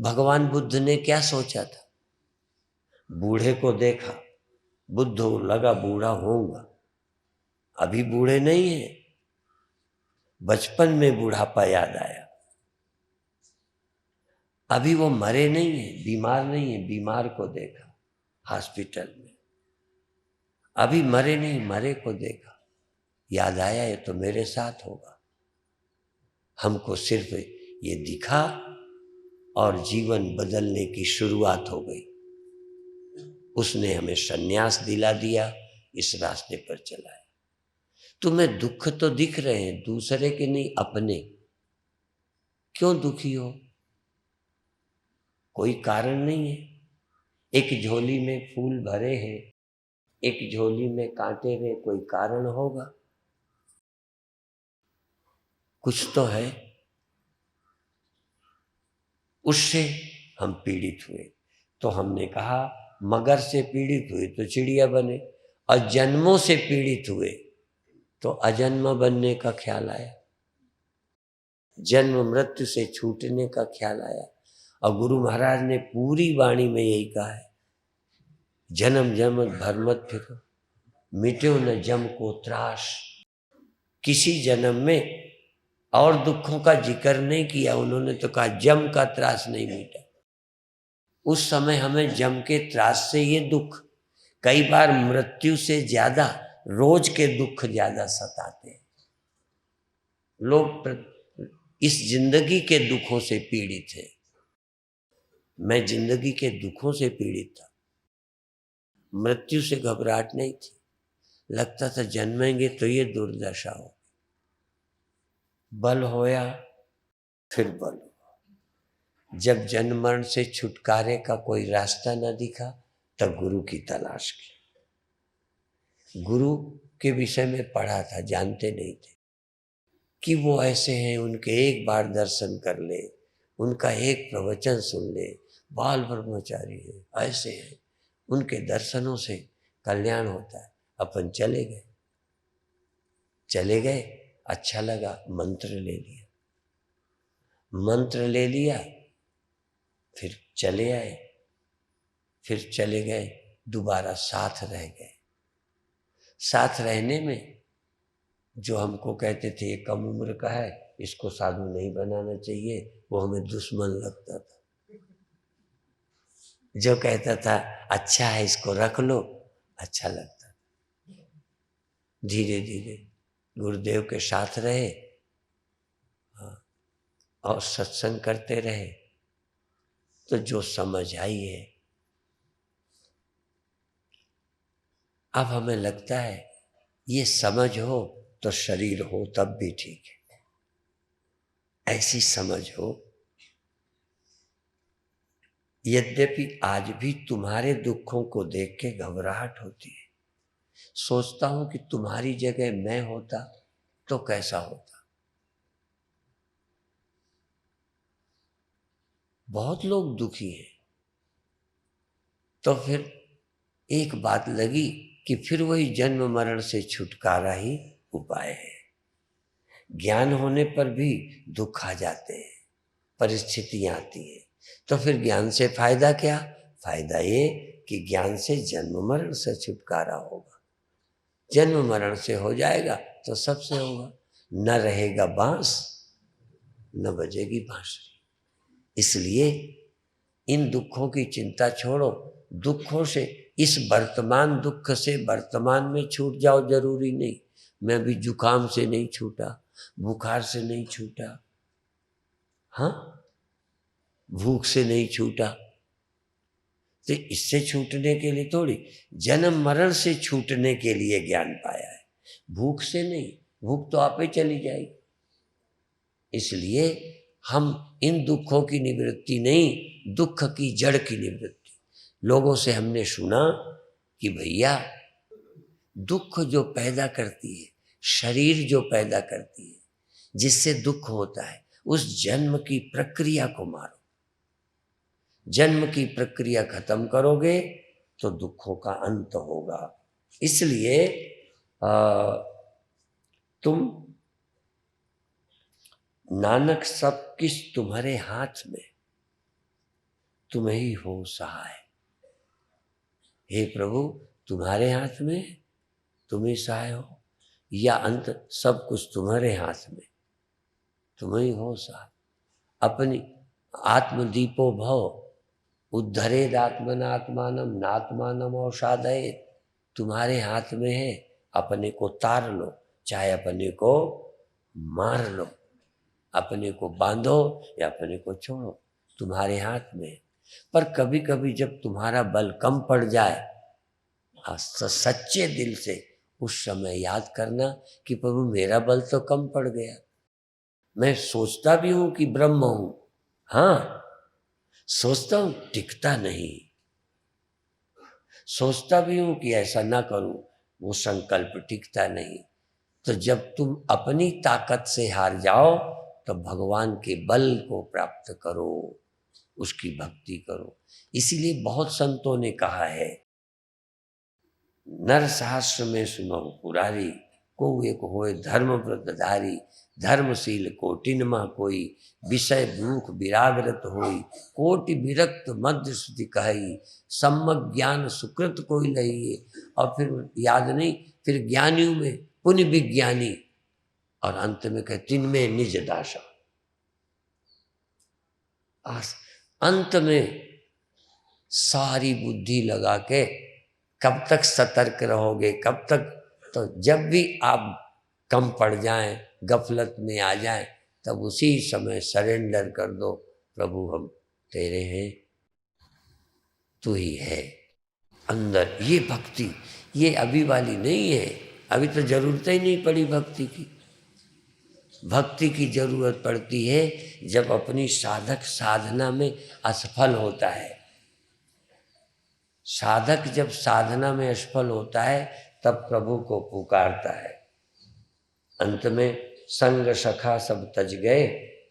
भगवान बुद्ध ने क्या सोचा था? बूढ़े को देखा, बुद्ध को लगा बूढ़ा होऊंगा। अभी बूढ़े नहीं है, बचपन में बुढ़ापा याद आया। अभी वो मरे नहीं है, बीमार नहीं है, बीमार को देखा हॉस्पिटल में। अभी मरे नहीं, मरे को देखा, याद आया ये तो मेरे साथ होगा। हमको सिर्फ ये दिखा और जीवन बदलने की शुरुआत हो गई। उसने हमें सन्यास दिला दिया, इस रास्ते पर चलाया। तुम्हें दुख तो दिख रहे हैं, दूसरे के नहीं, अपने। क्यों दुखी हो? कोई कारण नहीं है। एक झोली में फूल भरे हैं, एक झोली में कांटे हैं, कोई कारण होगा, कुछ तो है। उससे हम पीड़ित हुए, तो हमने कहा मगर से पीड़ित हुए तो चिड़िया बने, और जन्मों से पीड़ित हुए तो अजन्म बनने का ख्याल आया, जन्म मृत्यु से छूटने का ख्याल आया। और गुरु महाराज ने पूरी वाणी में यही कहा है, जन्म जन्म भर मत फिरो, मिट्यो न जम को त्रास। किसी जन्म में और दुखों का जिक्र नहीं किया उन्होंने, तो कहा जम का त्रास नहीं मिटा। उस समय हमें जम के त्रास से ये दुख, कई बार मृत्यु से ज्यादा रोज के दुख ज्यादा सताते हैं। लोग इस जिंदगी के दुखों से पीड़ित है। मैं जिंदगी के दुखों से पीड़ित था, मृत्यु से घबराहट नहीं थी। लगता था जन्मेंगे तो ये दुर्दशा हो। बल होया, फिर बल हुआ। जब जन्म मरण से छुटकारे का कोई रास्ता न दिखा, तब गुरु की तलाश की। गुरु के विषय में पढ़ा था, जानते नहीं थे कि वो ऐसे हैं, उनके एक बार दर्शन कर ले, उनका एक प्रवचन सुन ले, बाल ब्रह्मचारी है, ऐसे हैं, उनके दर्शनों से कल्याण होता है। अपन चले गए, चले गए, अच्छा लगा, मंत्र ले लिया, मंत्र ले लिया, फिर चले आए, फिर चले गए, दोबारा साथ रह गए। साथ रहने में जो हमको कहते थे ये कम उम्र का है, इसको साधु नहीं बनाना चाहिए, वो हमें दुश्मन लगता था। जो कहता था अच्छा है इसको रख लो, अच्छा लगता था। धीरे धीरे गुरुदेव के साथ रहे, हाँ, और सत्संग करते रहे तो जो समझ आई है, अब हमें लगता है ये समझ हो तो शरीर हो तब भी ठीक है। ऐसी समझ हो, यद्यपि आज भी तुम्हारे दुखों को देख के घबराहट होती है। सोचता हूं कि तुम्हारी जगह मैं होता तो कैसा होता। बहुत लोग दुखी हैं। तो फिर एक बात लगी कि फिर वही जन्म मरण से छुटकारा ही उपाय है। ज्ञान होने पर भी दुख आ जाते हैं, परिस्थितियां आती हैं, तो फिर ज्ञान से फायदा क्या? फायदा ये कि ज्ञान से जन्म मरण से छुटकारा होगा। जन्म मरण से हो जाएगा तो सबसे होगा। न रहेगा बांस न बजेगी बांसुरी। इसलिए इन दुखों की चिंता छोड़ो। दुखों से, इस वर्तमान दुख से वर्तमान में छूट जाओ जरूरी नहीं। मैं भी जुकाम से नहीं छूटा, बुखार से नहीं छूटा, हाँ, भूख से नहीं छूटा। तो इससे छूटने के लिए थोड़ी, जन्म मरण से छूटने के लिए ज्ञान पाया है, भूख से नहीं। भूख तो आपे चली जाएगी। इसलिए हम इन दुखों की निवृत्ति नहीं, दुख की जड़ की निवृत्ति। लोगों से हमने सुना कि भैया दुख जो पैदा करती है, शरीर जो पैदा करती है, जिससे दुख होता है, उस जन्म की प्रक्रिया को मारो। जन्म की प्रक्रिया खत्म करोगे तो दुखों का अंत होगा। इसलिए तुम, नानक सब किस तुम्हारे हाथ में, तुम ही हो सहाय। हे प्रभु, तुम्हारे हाथ में, तुम ही सहाय हो, या अंत सब कुछ तुम्हारे हाथ में, तुम ही हो सहाय। अपनी आत्मदीपो भव उद्धरेद आत्मनात्मानम नात्मानम औषादयेत। तुम्हारे हाथ में है, अपने को तार लो, चाहे अपने को मार लो, अपने को बांधो या अपने को छोड़ो, तुम्हारे हाथ में। पर कभी कभी जब तुम्हारा बल कम पड़ जाए, सच्चे दिल से उस समय याद करना कि प्रभु मेरा बल तो कम पड़ गया। मैं सोचता भी हूं कि ब्रह्म हूं, हाँ, सोचता हूं, टिकता नहीं। सोचता भी हूं कि ऐसा ना करूं, वो संकल्प टिकता नहीं। तो जब तुम अपनी ताकत से हार जाओ तो भगवान के बल को प्राप्त करो, उसकी भक्ति करो। इसीलिए बहुत संतों ने कहा है, नर सहस्र में सुनो पुरारी, को एक होए धर्म व्रतधारी। धर्मशील कोटिन मा कोई, विषय भूख विरागरत होई। कोटि विरक्त मध्य श्रुति कही, सम्यक ज्ञान सुकृत कोई लही। और फिर याद नहीं, फिर ज्ञानियों में पुण्य विज्ञानी, और अंत में कहे तिनमें निज दासा। अंत में सारी बुद्धि लगा के कब तक सतर्क रहोगे, कब तक? तो जब भी आप कम पड़ जाएं, गफलत में आ जाएं, तब उसी समय सरेंडर कर दो, प्रभु हम तेरे हैं, तू ही है। अंदर ये भक्ति, ये अभी वाली नहीं है, अभी तो जरूरत ही नहीं पड़ी भक्ति की। भक्ति की जरूरत पड़ती है जब अपनी साधक साधना में असफल होता है। साधक जब साधना में असफल होता है तब प्रभु को पुकारता है। अंत में संग सखा सब तज गए,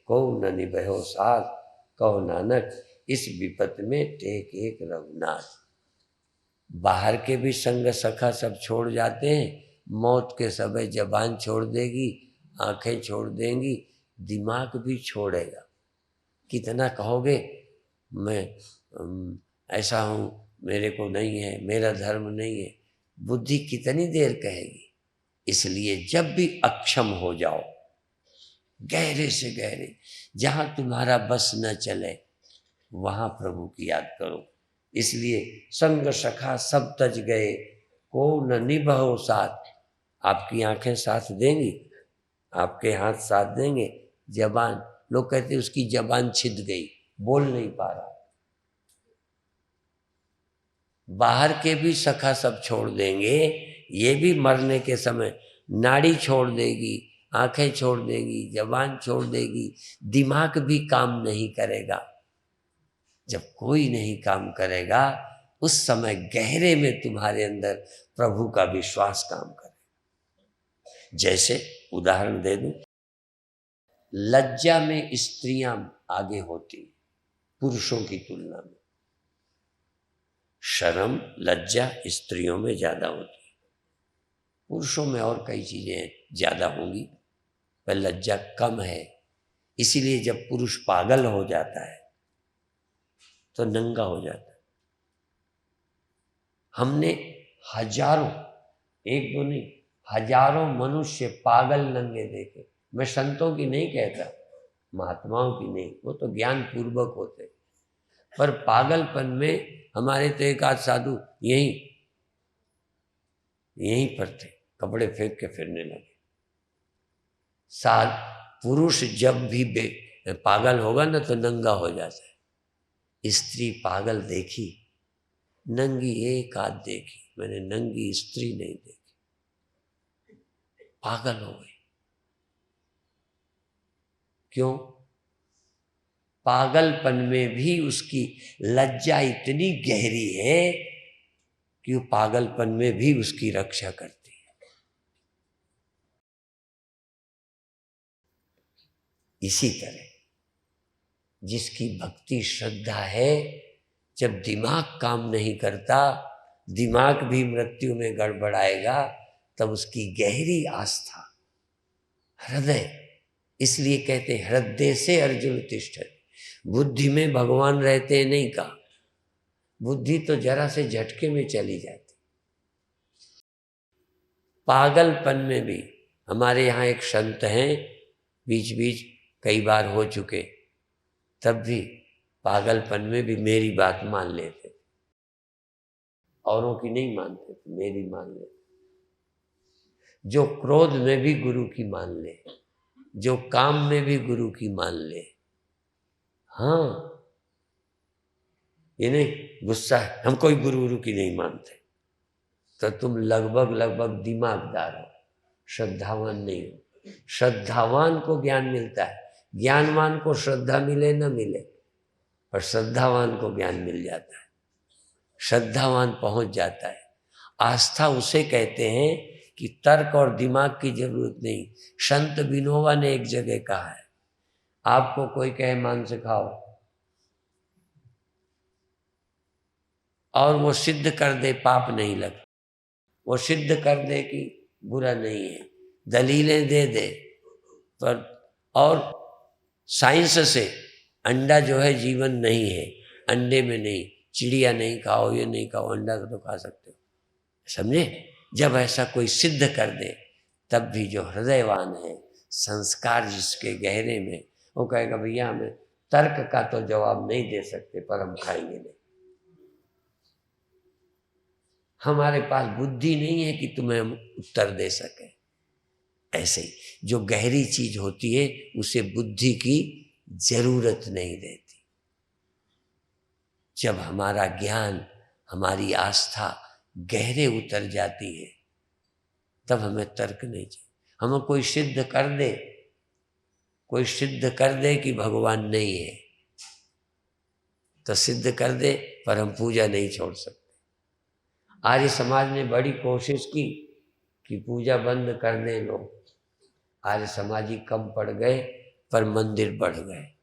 को न निभयो साथ। कहो नानक इस विपत में टेक एक रघुनाथ। बाहर के भी संग सखा सब छोड़ जाते हैं, मौत के समय जबान छोड़ देगी, आंखें छोड़ देंगी, दिमाग भी छोड़ेगा। कितना कहोगे मैं ऐसा हूँ, मेरे को नहीं है, मेरा धर्म नहीं है, बुद्धि कितनी देर कहेगी। इसलिए जब भी अक्षम हो जाओ, गहरे से गहरे, जहां तुम्हारा बस न चले, वहां प्रभु की याद करो। इसलिए संग सखा सब तज गए, को न निभहो साथ। आपकी आंखें साथ देंगी, आपके हाथ साथ देंगे, जबान लोग कहते उसकी जबान छिद गई, बोल नहीं पा रहा। बाहर के भी सखा सब छोड़ देंगे, ये भी मरने के समय नाड़ी छोड़ देगी, आंखें छोड़ देगी, जबान छोड़ देगी, दिमाग भी काम नहीं करेगा। जब कोई नहीं काम करेगा उस समय गहरे में तुम्हारे अंदर प्रभु का विश्वास काम करेगा। जैसे उदाहरण दे दूं, लज्जा में स्त्रियां आगे होती पुरुषों की तुलना में। शर्म लज्जा स्त्रियों में ज्यादा होती है, पुरुषों में और कई चीजें ज्यादा होंगी, पर लज्जा कम है। इसीलिए जब पुरुष पागल हो जाता है तो नंगा हो जाता है। हमने हजारों, एक दो नहीं, हजारों मनुष्य पागल नंगे देखे। मैं संतों की नहीं कहता, महात्माओं की नहीं, वो तो ज्ञान पूर्वक होते, पर पागलपन में हमारे तो एक आध साधु यहीं पर थे, कपड़े फेंक के फिरने लगे। पुरुष जब भी पागल होगा ना तो नंगा हो जाता है। स्त्री पागल देखी, नंगी एक आध देखी, मैंने नंगी स्त्री नहीं देखी। पागल हो गई। क्यों? पागलपन में भी उसकी लज्जा इतनी गहरी है कि वो पागलपन में भी उसकी रक्षा करती है। इसी तरह जिसकी भक्ति श्रद्धा है, जब दिमाग काम नहीं करता, दिमाग भी मृत्यु में गड़बड़ाएगा, तब उसकी गहरी आस्था, हृदय, इसलिए कहते हृदय से अर्जुन तिष्ठति। बुद्धि में भगवान रहते हैं नहीं कहा, बुद्धि तो जरा से झटके में चली जाती। पागलपन में भी हमारे यहाँ एक संत हैं, बीच बीच कई बार हो चुके, तब भी पागलपन में भी मेरी बात मान लेते, औरों की नहीं मानते थे, मेरी मान लेते। जो क्रोध में भी गुरु की मान ले, जो काम में भी गुरु की मान ले। हाँ, ये नहीं गुस्सा है, हम कोई गुरु की नहीं मानते, तो तुम लगभग दिमागदार हो, श्रद्धावान नहीं हो। श्रद्धावान को ज्ञान मिलता है, ज्ञानवान को श्रद्धा मिले न मिले, पर श्रद्धावान को ज्ञान मिल जाता है, श्रद्धावान पहुंच जाता है। आस्था उसे कहते हैं कि तर्क और दिमाग की जरूरत नहीं। संत विनोबा ने एक जगह कहा है, आपको कोई कहे मांस खाओ और वो सिद्ध कर दे पाप नहीं लगता, वो सिद्ध कर दे कि बुरा नहीं है, दलीलें दे दे, पर और साइंस से अंडा जो है जीवन नहीं है, अंडे में नहीं, चिड़िया नहीं खाओ, ये नहीं खाओ, अंडा तो खा सकते हो, समझे? जब ऐसा कोई सिद्ध कर दे, तब भी जो हृदयवान है, संस्कार जिसके गहरे में, वो कहेगा भैया हमें तर्क का तो जवाब नहीं दे सकते, पर हम खाएंगे नहीं। हमारे पास बुद्धि नहीं है कि तुम्हें हम उत्तर दे सके। ऐसे ही जो गहरी चीज होती है उसे बुद्धि की जरूरत नहीं रहती। जब हमारा ज्ञान, हमारी आस्था गहरे उतर जाती है, तब हमें तर्क नहीं चाहिए। हमें कोई सिद्ध कर दे, कोई सिद्ध कर दे कि भगवान नहीं है, तो सिद्ध कर दे, पर हम पूजा नहीं छोड़ सकते। आर्य समाज ने बड़ी कोशिश की कि पूजा बंद कर दें लोग, आर्य समाजी कम पड़ गए, पर मंदिर बढ़ गए।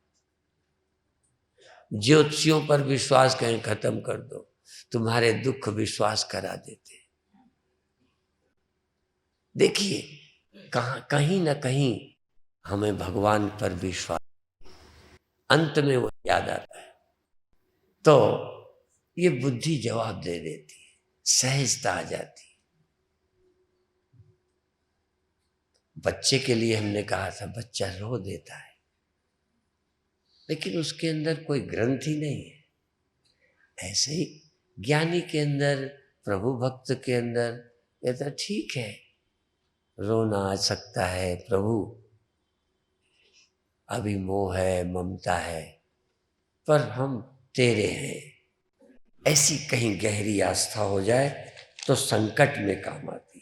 ज्योतिषियों पर विश्वास कहें खत्म कर दो, तुम्हारे दुख विश्वास करा देते। देखिए कहीं ना कहीं हमें भगवान पर विश्वास, अंत में वो याद आता है, तो ये बुद्धि जवाब दे देती है, सहजता आ जाती है। बच्चे के लिए हमने कहा था, बच्चा रो देता है, लेकिन उसके अंदर कोई ग्रंथि नहीं है। ऐसे ही ज्ञानी के अंदर, प्रभु भक्त के अंदर, ये तो ठीक है, रोना आ सकता है, प्रभु अभी मोह है, ममता है, पर हम तेरे हैं, ऐसी कहीं गहरी आस्था हो जाए तो संकट में काम आती।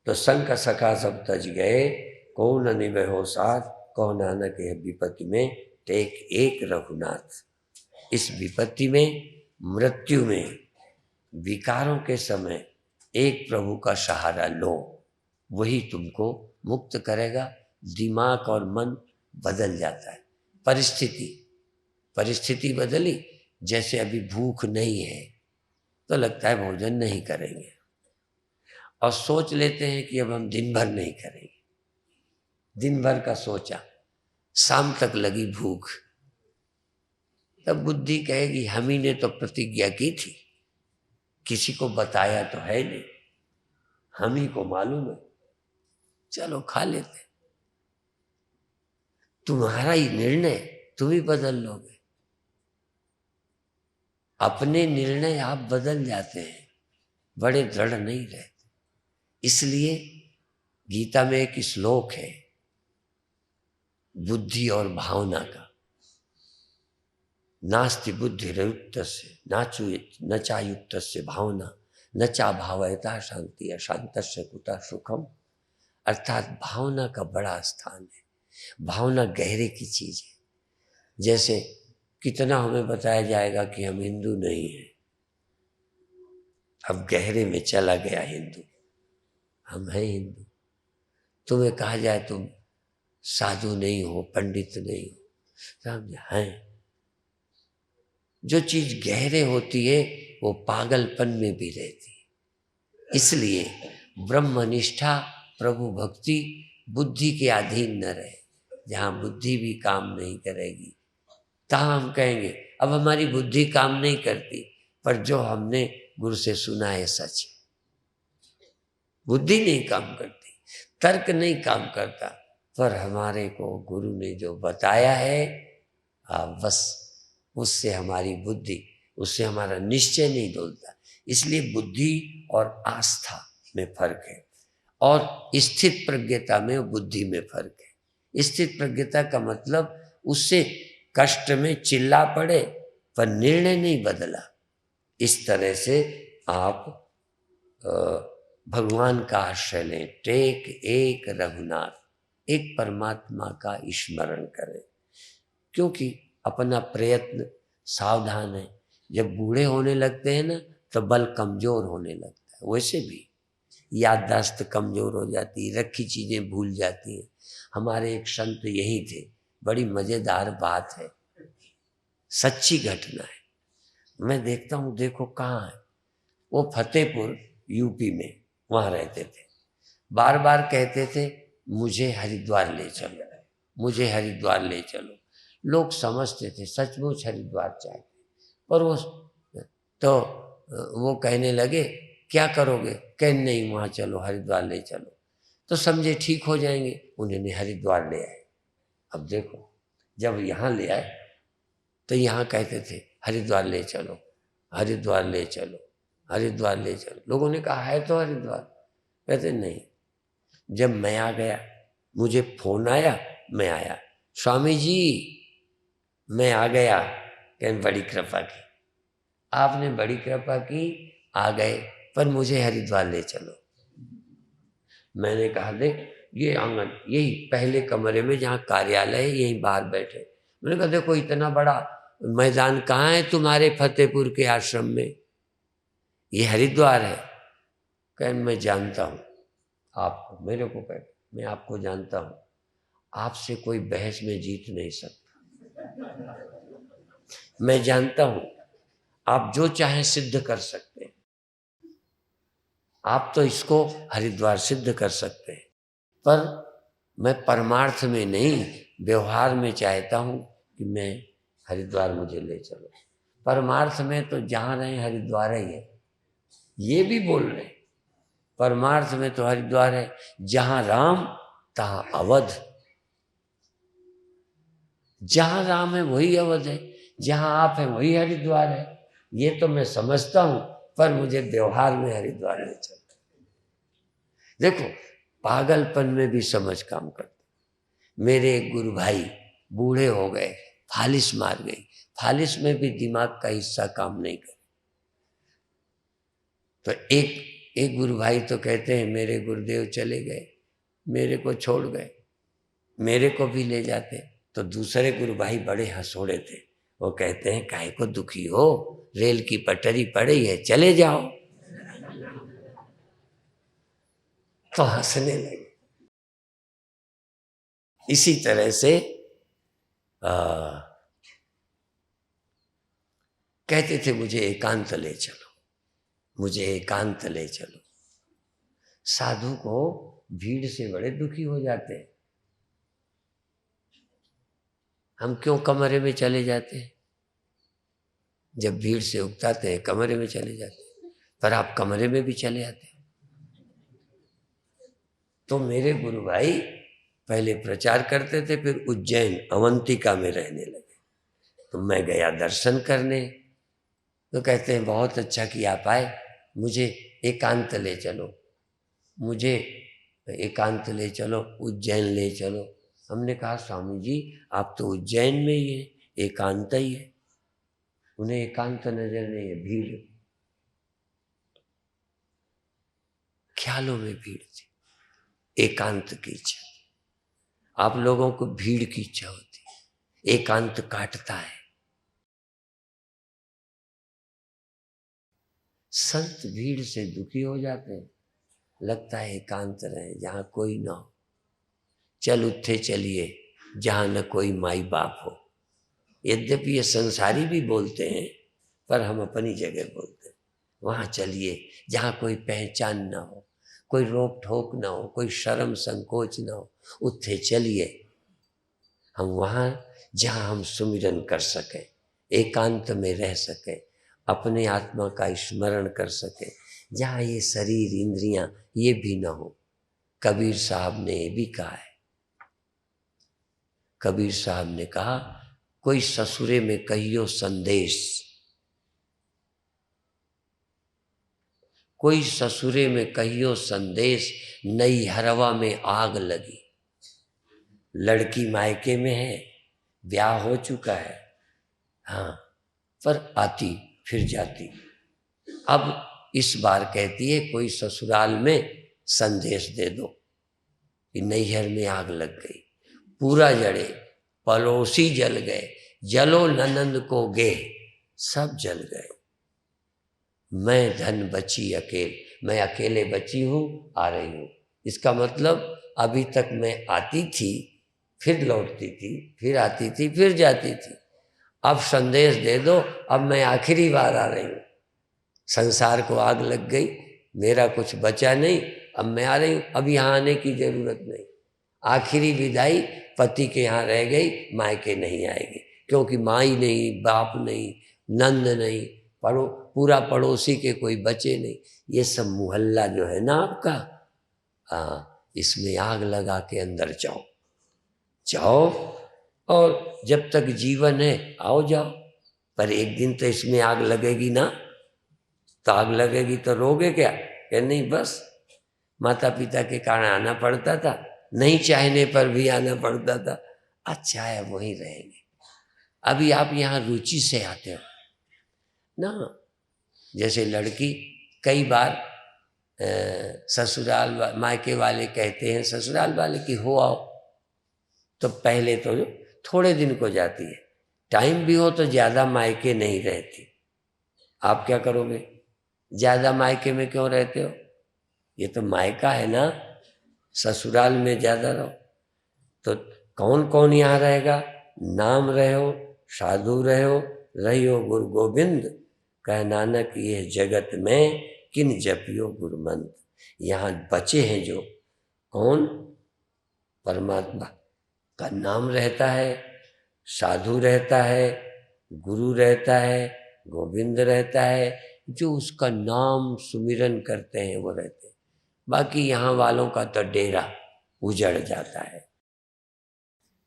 तो संग सखा सब तज गए, कौन निभे हो साथ, कौन नानक है विपत्ति में टेक एक रघुनाथ। इस विपत्ति में, मृत्यु में, विकारों के समय एक प्रभु का सहारा लो, वही तुमको मुक्त करेगा। दिमाग और मन बदल जाता है। परिस्थिति बदली, जैसे अभी भूख नहीं है तो लगता है भोजन नहीं करेंगे, और सोच लेते हैं कि अब हम दिन भर नहीं करेंगे। दिन भर का सोचा, शाम तक लगी भूख, तब बुद्धि कहेगी हम ही ने तो प्रतिज्ञा की थी, किसी को बताया तो है नहीं, हम ही को मालूम है, चलो खा लेते। तुम्हारा ही निर्णय, तुम ही बदल लोगे। अपने निर्णय आप बदल जाते हैं, बड़े दृढ़ नहीं रहते। इसलिए गीता में एक श्लोक है बुद्धि और भावना का, नास्ति बुद्धिर्युक्त से न चायुक्त से भावना, न चा भावयता शांति, अशांत से कुता सुखम। अर्थात भावना का बड़ा स्थान है। भावना गहरे की चीज है। जैसे कितना हमें बताया जाएगा कि हम हिंदू नहीं हैं, अब गहरे में चला गया हिंदू, हम हैं हिंदू। तुम्हें कहा जाए तुम साधु नहीं हो, पंडित नहीं हो, समझ हैं। जो चीज गहरे होती है वो पागलपन में भी रहती है। इसलिए ब्रह्मनिष्ठा, प्रभु भक्ति बुद्धि के अधीन न रहे। जहाँ बुद्धि भी काम नहीं करेगी, तहाँ हम कहेंगे अब हमारी बुद्धि काम नहीं करती, पर जो हमने गुरु से सुना है सच है। बुद्धि नहीं काम करती, तर्क नहीं काम करता, पर हमारे को गुरु ने जो बताया है, बस उससे हमारी बुद्धि, उससे हमारा निश्चय नहीं डोलता। इसलिए बुद्धि और आस्था में फर्क है, और स्थित प्रज्ञता में बुद्धि में फर्क है। स्थित प्रज्ञता का मतलब उससे कष्ट में चिल्ला पड़े पर निर्णय नहीं बदला। इस तरह से आप भगवान का आश्रय लें, टेक एक रघुनाथ, एक परमात्मा का स्मरण करें। क्योंकि अपना प्रयत्न सावधान है। जब बूढ़े होने लगते हैं ना तो बल कमजोर होने लगता है। वैसे भी याददाश्त कमजोर हो जाती है, रखी चीजें भूल जाती हैं। हमारे एक संत यही थे, बड़ी मजेदार बात है, सच्ची घटना है। मैं देखता हूँ, देखो कहाँ है वो, फतेहपुर यूपी में, वहां रहते थे। बार बार कहते थे मुझे हरिद्वार ले चलो, मुझे हरिद्वार ले चलो। लोग समझते थे सचमुच हरिद्वार चाहते, पर वो कहने लगे क्या करोगे, कह नहीं वहाँ चलो, हरिद्वार ले चलो। तो समझे ठीक हो जाएंगे, उन्होंने हरिद्वार ले आए। अब देखो, जब यहाँ ले आए तो यहाँ कहते थे हरिद्वार ले चलो, हरिद्वार ले चलो, हरिद्वार ले चलो। लोगों ने कहा है तो हरिद्वार, कहते नहीं। जब मैं आ गया, मुझे फोन आया, मैं आया, स्वामी जी मैं आ गया। कहने बड़ी कृपा की, आपने बड़ी कृपा की, आ गए, पर मुझे हरिद्वार ले चलो। मैंने कहा देख ये आंगन, यही पहले कमरे में जहाँ कार्यालय है, यहीं बाहर बैठे। मैंने कहा देखो इतना बड़ा मैदान कहाँ है तुम्हारे फतेहपुर के आश्रम में, ये हरिद्वार है। कहने मैं जानता हूँ आपको, मेरे को कह, मैं आपको जानता हूँ, आपसे कोई बहस में जीत नहीं सकता। मैं जानता हूँ आप जो चाहें सिद्ध कर सकते हैं, आप तो इसको हरिद्वार सिद्ध कर सकते हैं, पर मैं परमार्थ में नहीं, व्यवहार में चाहता हूँ कि मैं हरिद्वार मुझे ले चलो। परमार्थ में तो जहाँ रहे हरिद्वार ही है, ये भी बोल रहे, परमार्थ में तो हरिद्वार है, जहाँ राम तहाँ अवध। जहाँ राम है वही अवध है, जहाँ आप है वही हरिद्वार है। ये तो मैं समझता हूँ, पर मुझे व्यवहार में हरिद्वार ले चलो। देखो पागलपन में भी समझ काम करते। मेरे एक गुरु भाई बूढ़े हो गए, फालिस मार गई, फालिस में भी दिमाग का हिस्सा काम नहीं करे। तो एक गुरु भाई तो कहते हैं मेरे गुरुदेव चले गए, मेरे को छोड़ गए, मेरे को भी ले जाते। तो दूसरे गुरु भाई बड़े हंसोड़े थे, वो कहते हैं काहे को दुखी हो, रेल की पटरी पड़ी है, चले जाओ। तो हंसने लगे। इसी तरह से कहते थे मुझे एकांत ले चलो, मुझे एकांत ले चलो। साधु को भीड़ से बड़े दुखी हो जाते हैं। हम क्यों कमरे में चले जाते हैं? जब भीड़ से उकताते हैं कमरे में चले जाते हैं, पर आप कमरे में भी चले आते हैं। तो मेरे गुरु भाई पहले प्रचार करते थे, फिर उज्जैन अवंतिका में रहने लगे। तो मैं गया दर्शन करने, तो कहते हैं बहुत अच्छा किया आप आए, मुझे एकांत ले चलो, मुझे एकांत ले चलो, उज्जैन ले चलो। हमने कहा स्वामी जी आप तो उज्जैन में ही है, एकांत ही है। उन्हें एकांत नजर नहीं है, भीड़, ख्यालों में भीड़ थी, एकांत की इच्छा। आप लोगों को भीड़ की इच्छा होती है, एकांत काटता है। संत भीड़ से दुखी हो जाते हैं, लगता है एकांत रहे जहां कोई ना हो। चल उठे चलिए जहां न कोई माई बाप हो। यद्यपि ये संसारी भी बोलते हैं, पर हम अपनी जगह बोलते हैं। वहां चलिए जहां कोई पहचान ना हो, कोई रोक ठोक ना हो, कोई शर्म संकोच ना हो। उठे चलिए हम वहां जहां हम सुमिरन कर सके, एकांत में रह सके, अपने आत्मा का स्मरण कर सके, जहां ये शरीर इंद्रियां ये भी ना हो। कबीर साहब ने ये भी कहा है, कबीर साहब ने कहा कोई ससुरे में कहियो संदेश, कोई ससुरे में कहियो संदेश, नई हरवा में आग लगी। लड़की मायके में है, ब्याह हो चुका है, हाँ, पर आती फिर जाती। अब इस बार कहती है कोई ससुराल में संदेश दे दो कि नैहर में आग लग गई, पूरा जड़े, पड़ोसी जल गए, जलो ननंद को गे, सब जल गए। मैं धन बची अकेले, मैं अकेले बची हूं, आ रही हूं। इसका मतलब अभी तक मैं आती थी, फिर लौटती थी, फिर आती थी, फिर जाती थी। अब संदेश दे दो, अब मैं आखिरी बार आ रही हूं। संसार को आग लग गई, मेरा कुछ बचा नहीं, अब मैं आ रही हूं, अब यहाँ आने की जरूरत नहीं। आखिरी विदाई पति के यहाँ रह गई, मायके नहीं आएगी, क्योंकि माई नहीं, बाप नहीं, नंद नहीं, पूरा पड़ोसी के कोई बचे नहीं। ये सब मोहल्ला जो है ना आपका, इसमें आग लगा के अंदर जाओ, जाओ, और जब तक जीवन है आओ जाओ। पर एक दिन तो इसमें आग लगेगी ना, तो आग लगेगी तो रोगे क्या? कि नहीं, बस माता पिता के कारण आना पड़ता था, नहीं चाहने पर भी आना पड़ता था, अच्छा है वहीं रहेंगे। अभी आप यहाँ रुचि से आते हो ना। जैसे लड़की कई बार ससुराल मायके वाले कहते हैं ससुराल वाले कि हो आओ, तो पहले तो थोड़े दिन को जाती है, टाइम भी हो तो ज़्यादा मायके नहीं रहती। आप क्या करोगे? ज़्यादा मायके में क्यों रहते हो? ये तो मायका है ना, ससुराल में ज़्यादा रहो। तो कौन कौन यहाँ रहेगा? नाम रहो, साधु रहो, रहियो गुरु गोविंद, कह नानक ये जगत में किन जपियो गुरुमंत। यहाँ बचे हैं जो, कौन? परमात्मा का नाम रहता है, साधु रहता है, गुरु रहता है, गोविंद रहता है, जो उसका नाम सुमिरन करते हैं वो रहते हैं। बाकी यहाँ वालों का तो डेरा उजड़ जाता है।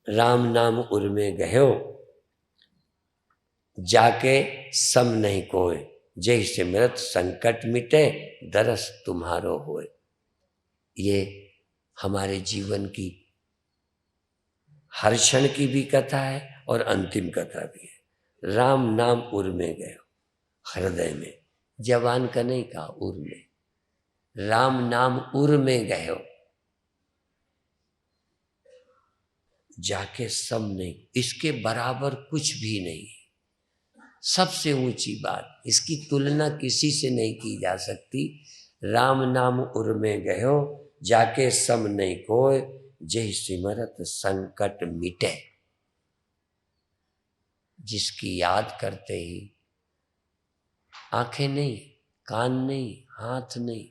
राम नाम उर में गयो, जाके सम नहीं कोय, जैसे मृत संकट मिटे, दरस तुम्हारो होए। ये हमारे जीवन की हर क्षण की भी कथा है और अंतिम कथा भी है। राम नाम उर में गयो, हृदय में, जबान का नहीं कहा, उर में। राम नाम उर में गयो, जाके सब नहीं, इसके बराबर कुछ भी नहीं। सबसे ऊंची बात, इसकी तुलना किसी से नहीं की जा सकती। राम नाम उर में गयो, जाके सम नहीं कोय, जय सिमरत संकट मिटे। जिसकी याद करते ही आंखें नहीं, कान नहीं, हाथ नहीं,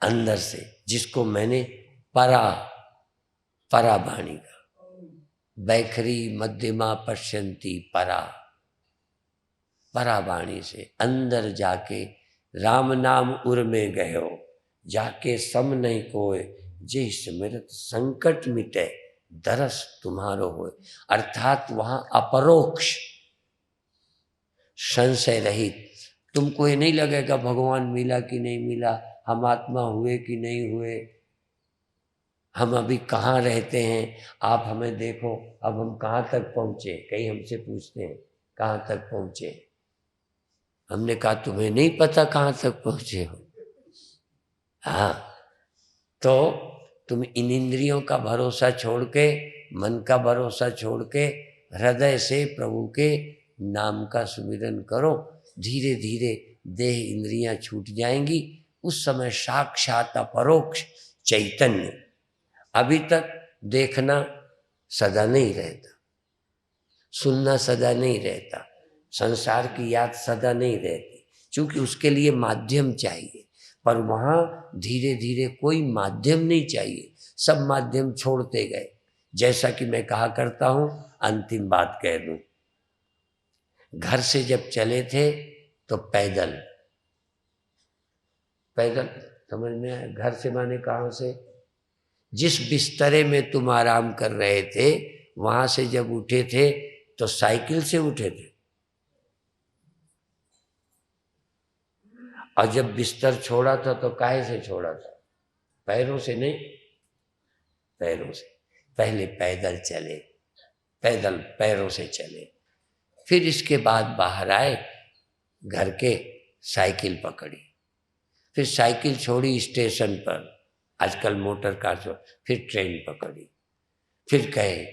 अंदर से, जिसको मैंने परा बाणी का, बैखरी मध्यमा पश्यंती परा बाणी से अंदर जाके राम नाम उर में गयो, जाके सम नहीं कोय, जे स्मृत संकट मिटे, दरस तुम्हारो होए। अर्थात वहां अपरोक्ष संशय रहित, तुमको ये नहीं लगेगा भगवान मिला कि नहीं मिला, हम आत्मा हुए कि नहीं हुए, हम अभी कहाँ रहते हैं, आप हमें देखो अब हम कहाँ तक पहुँचे। कई हमसे पूछते हैं कहाँ तक पहुँचे, हमने कहा तुम्हें नहीं पता कहाँ तक पहुँचे हो। हाँ, तो तुम इन इंद्रियों का भरोसा छोड़ के, मन का भरोसा छोड़ के, हृदय से प्रभु के नाम का सुमिरन करो। धीरे धीरे देह इंद्रियां छूट जाएंगी। उस समय साक्षात अपरोक्ष चैतन्य। अभी तक देखना सदा नहीं रहता, सुनना सदा नहीं रहता, संसार की याद सदा नहीं रहती, क्योंकि उसके लिए माध्यम चाहिए। पर वहाँ धीरे धीरे कोई माध्यम नहीं चाहिए, सब माध्यम छोड़ते गए। जैसा कि मैं कहा करता हूँ, अंतिम बात कह दूँ, घर से जब चले थे तो पैदल समझ में आया। घर से माने कहाँ से, जिस बिस्तरे में तुम आराम कर रहे थे वहां से जब उठे थे तो साइकिल से उठे थे, और जब बिस्तर छोड़ा था तो काहे से छोड़ा था, पैरों से नहीं, पैरों से। पहले पैदल चले, पैदल पैरों से चले, फिर इसके बाद बाहर आए घर के, साइकिल पकड़ी, फिर साइकिल छोड़ी स्टेशन पर, आजकल मोटर कार छोड़, फिर ट्रेन पकड़ी, फिर गए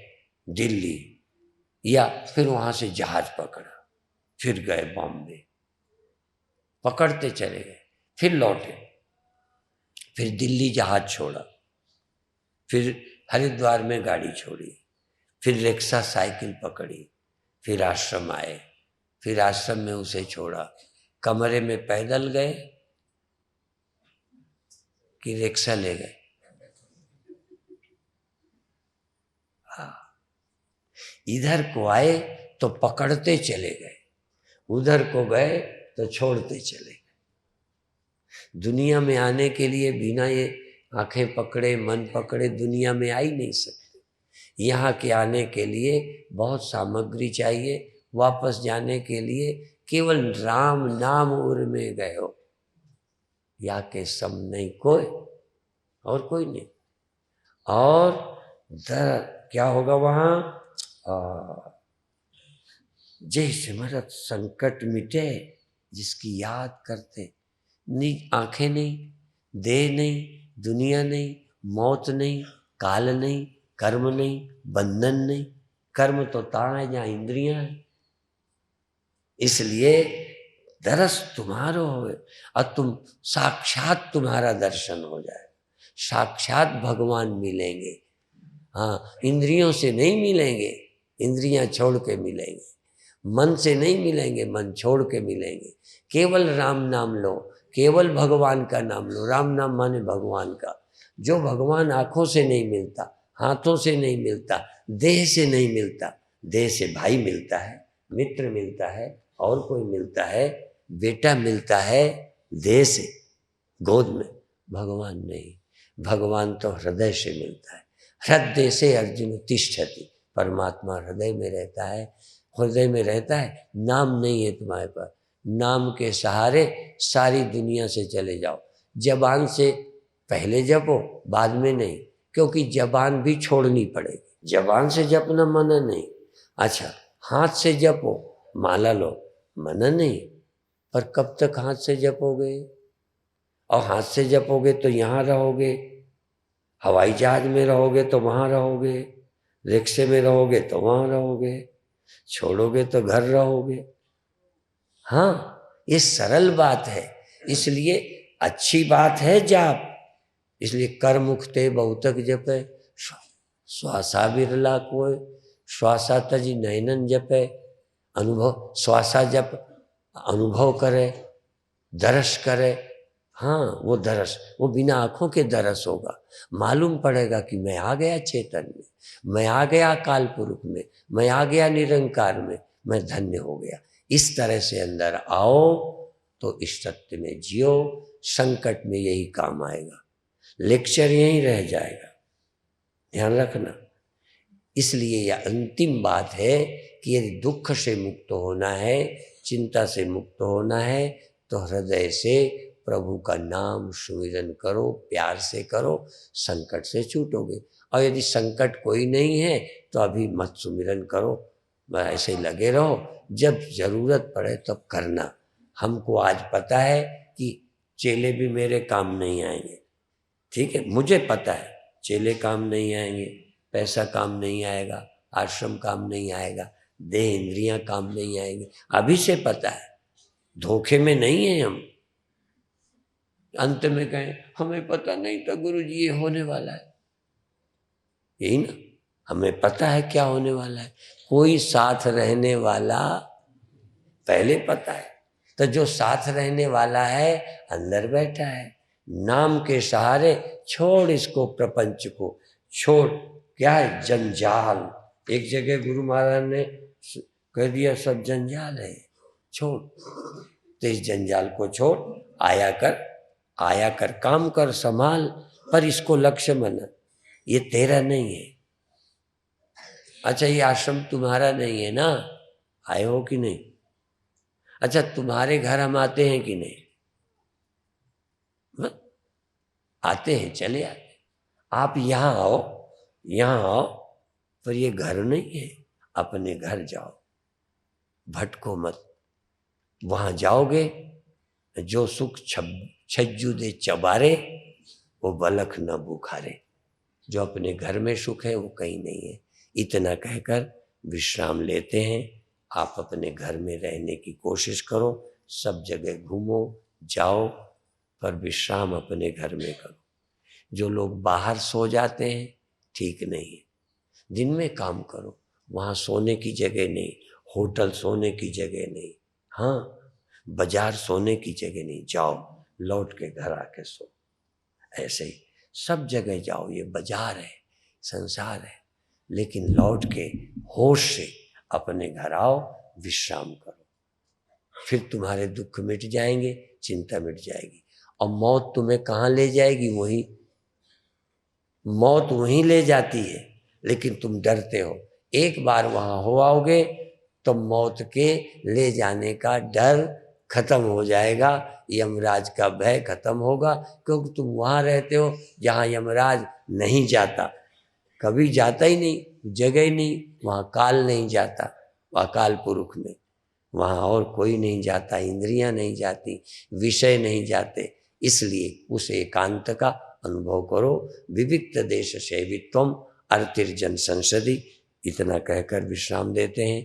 दिल्ली, या फिर वहां से जहाज पकड़ा, फिर गए बॉम्बे, पकड़ते चले गए, फिर लौटे, फिर दिल्ली जहाज छोड़ा, फिर हरिद्वार में गाड़ी छोड़ी, फिर रिक्शा साइकिल पकड़ी, फिर आश्रम आए, फिर आश्रम में उसे छोड़ा। कमरे में पैदल गए कि रिक्शा ले गए? हाँ, इधर को आए तो पकड़ते चले गए, उधर को गए तो छोड़ते चले गए। दुनिया में आने के लिए बिना ये आंखें पकड़े, मन पकड़े दुनिया में आ ही नहीं सकते। यहाँ के आने के लिए बहुत सामग्री चाहिए, वापस जाने के लिए केवल राम नाम उर में गए हो, या के सम नहीं कोई, और कोई नहीं। और क्या होगा वहाँ, जय सिमरत संकट मिटे, जिसकी याद करते, आंखें नहीं, देह नहीं, दुनिया नहीं, मौत नहीं, काल नहीं, कर्म नहीं, बंधन नहीं। कर्म तो तां है जहाँ इंद्रियां हैं। इसलिए दरस तुम्हारो हो, और तुम साक्षात तुम्हारा दर्शन हो जाए, साक्षात भगवान मिलेंगे। हाँ, इंद्रियों से नहीं मिलेंगे, इंद्रियां छोड़ के मिलेंगे, मन से नहीं मिलेंगे, मन छोड़ के मिलेंगे। केवल राम नाम लो, केवल भगवान का नाम लो। राम नाम माने भगवान का, जो भगवान आंखों से नहीं मिलता, हाथों से नहीं मिलता, देह से नहीं मिलता। देह से भाई मिलता है, मित्र मिलता है, और कोई मिलता है, बेटा मिलता है देह से, गोद में। भगवान नहीं, भगवान तो हृदय से मिलता है। हृदय से अर्जुन तिष्ठति, परमात्मा हृदय में रहता है, हृदय में रहता है। नाम नहीं है तुम्हारे पास, नाम के सहारे सारी दुनिया से चले जाओ। जबान से पहले जपो, बाद में नहीं, क्योंकि जबान भी छोड़नी पड़ेगी। जबान से जपना मना नहीं। अच्छा, हाथ से जपो, माला लो, मना नहीं, पर कब तक हाथ से जपोगे? और हाथ से जपोगे तो यहाँ रहोगे, हवाई जहाज में रहोगे तो वहाँ रहोगे, रिक्शे में रहोगे तो वहाँ रहोगे, छोड़ोगे तो घर रहोगे। हाँ, ये सरल बात है, इसलिए अच्छी बात है जाप। इसलिए कर मुखते बहुतक जपे, श्वासा बिरला कोय, श्वासा तजी नयनन जपे। अनुभव, श्वासा जप अनुभव करे, दरस करे। हाँ, वो दरस, वो बिना आंखों के दरस होगा। मालूम पड़ेगा कि मैं आ गया चेतन में, मैं आ गया काल पुरुष में, मैं आ गया निरंकार में, मैं धन्य हो गया। इस तरह से अंदर आओ तो इस सत्य में जियो। संकट में यही काम आएगा, लेक्चर यहीं रह जाएगा, ध्यान रखना। इसलिए यह अंतिम बात है कि यदि दुख से मुक्त होना है, चिंता से मुक्त होना है, तो हृदय से प्रभु का नाम सुमिरन करो, प्यार से करो, संकट से छूटोगे। और यदि संकट कोई नहीं है तो अभी मत सुमिरन करो, ऐसे ही लगे रहो, जब जरूरत पड़े तब तो करना। हमको आज पता है कि चेले भी मेरे काम नहीं आएंगे, ठीक है, मुझे पता है चेले काम नहीं आएंगे, पैसा काम नहीं आएगा, आश्रम काम नहीं आएगा, देह इंद्रियां काम नहीं आएंगे, अभी से पता है, धोखे में नहीं है हम। अंत में कहें हमें पता नहीं था गुरुजी ये होने वाला है, यही ना, हमें पता है क्या होने वाला है। कोई साथ रहने वाला पहले पता है, तो जो साथ रहने वाला है अंदर बैठा है। नाम के सहारे छोड़ इसको, प्रपंच को छोड़, क्या है जंजाल। एक जगह गुरु महाराज ने कह दिया सब जंजाल है, छोड़, तो इस जंजाल को छोड़, आया कर काम कर, संभाल, पर इसको लक्ष्य बना, ये तेरा नहीं है। अच्छा, ये आश्रम तुम्हारा नहीं है ना, आए हो कि नहीं? अच्छा, तुम्हारे घर हम आते हैं कि नहीं? आते हैं, चले आते। आप यहाँ आओ, पर ये घर नहीं है, अपने घर जाओ, भटको मत। वहां जाओगे, जो सुख छज्जू दे चबारे, वो बलख न बुखारे। जो अपने घर में सुख है वो कहीं नहीं है। इतना कहकर विश्राम लेते हैं। आप अपने घर में रहने की कोशिश करो, सब जगह घूमो जाओ, पर विश्राम अपने घर में करो। जो लोग बाहर सो जाते हैं ठीक नहीं है, दिन में काम करो, वहाँ सोने की जगह नहीं, होटल सोने की जगह नहीं, हाँ, बाजार सोने की जगह नहीं, जाओ लौट के घर आके सो। ऐसे ही सब जगह जाओ, ये बाजार है, संसार है, लेकिन लौट के होश से अपने घर आओ, विश्राम करो, फिर तुम्हारे दुख मिट जाएंगे, चिंता मिट जाएगी। और मौत तुम्हें कहाँ ले जाएगी? मौत वहीं ले जाती है, लेकिन तुम डरते हो। एक बार वहां हो आओगे तो मौत के ले जाने का डर खत्म हो जाएगा, यमराज का भय खत्म होगा, क्योंकि तुम वहां रहते हो जहां यमराज नहीं जाता, कभी जाता ही नहीं, जगह ही नहीं, वहां काल नहीं जाता, अकाल पुरुष में, वहां और कोई नहीं जाता, इंद्रियां नहीं जाती, विषय नहीं जाते। इसलिए उस एकांत का अनुभव करो। विविक्त देश सेवित्वम अर्तिर्जन संसदि। इतना कहकर विश्राम देते हैं।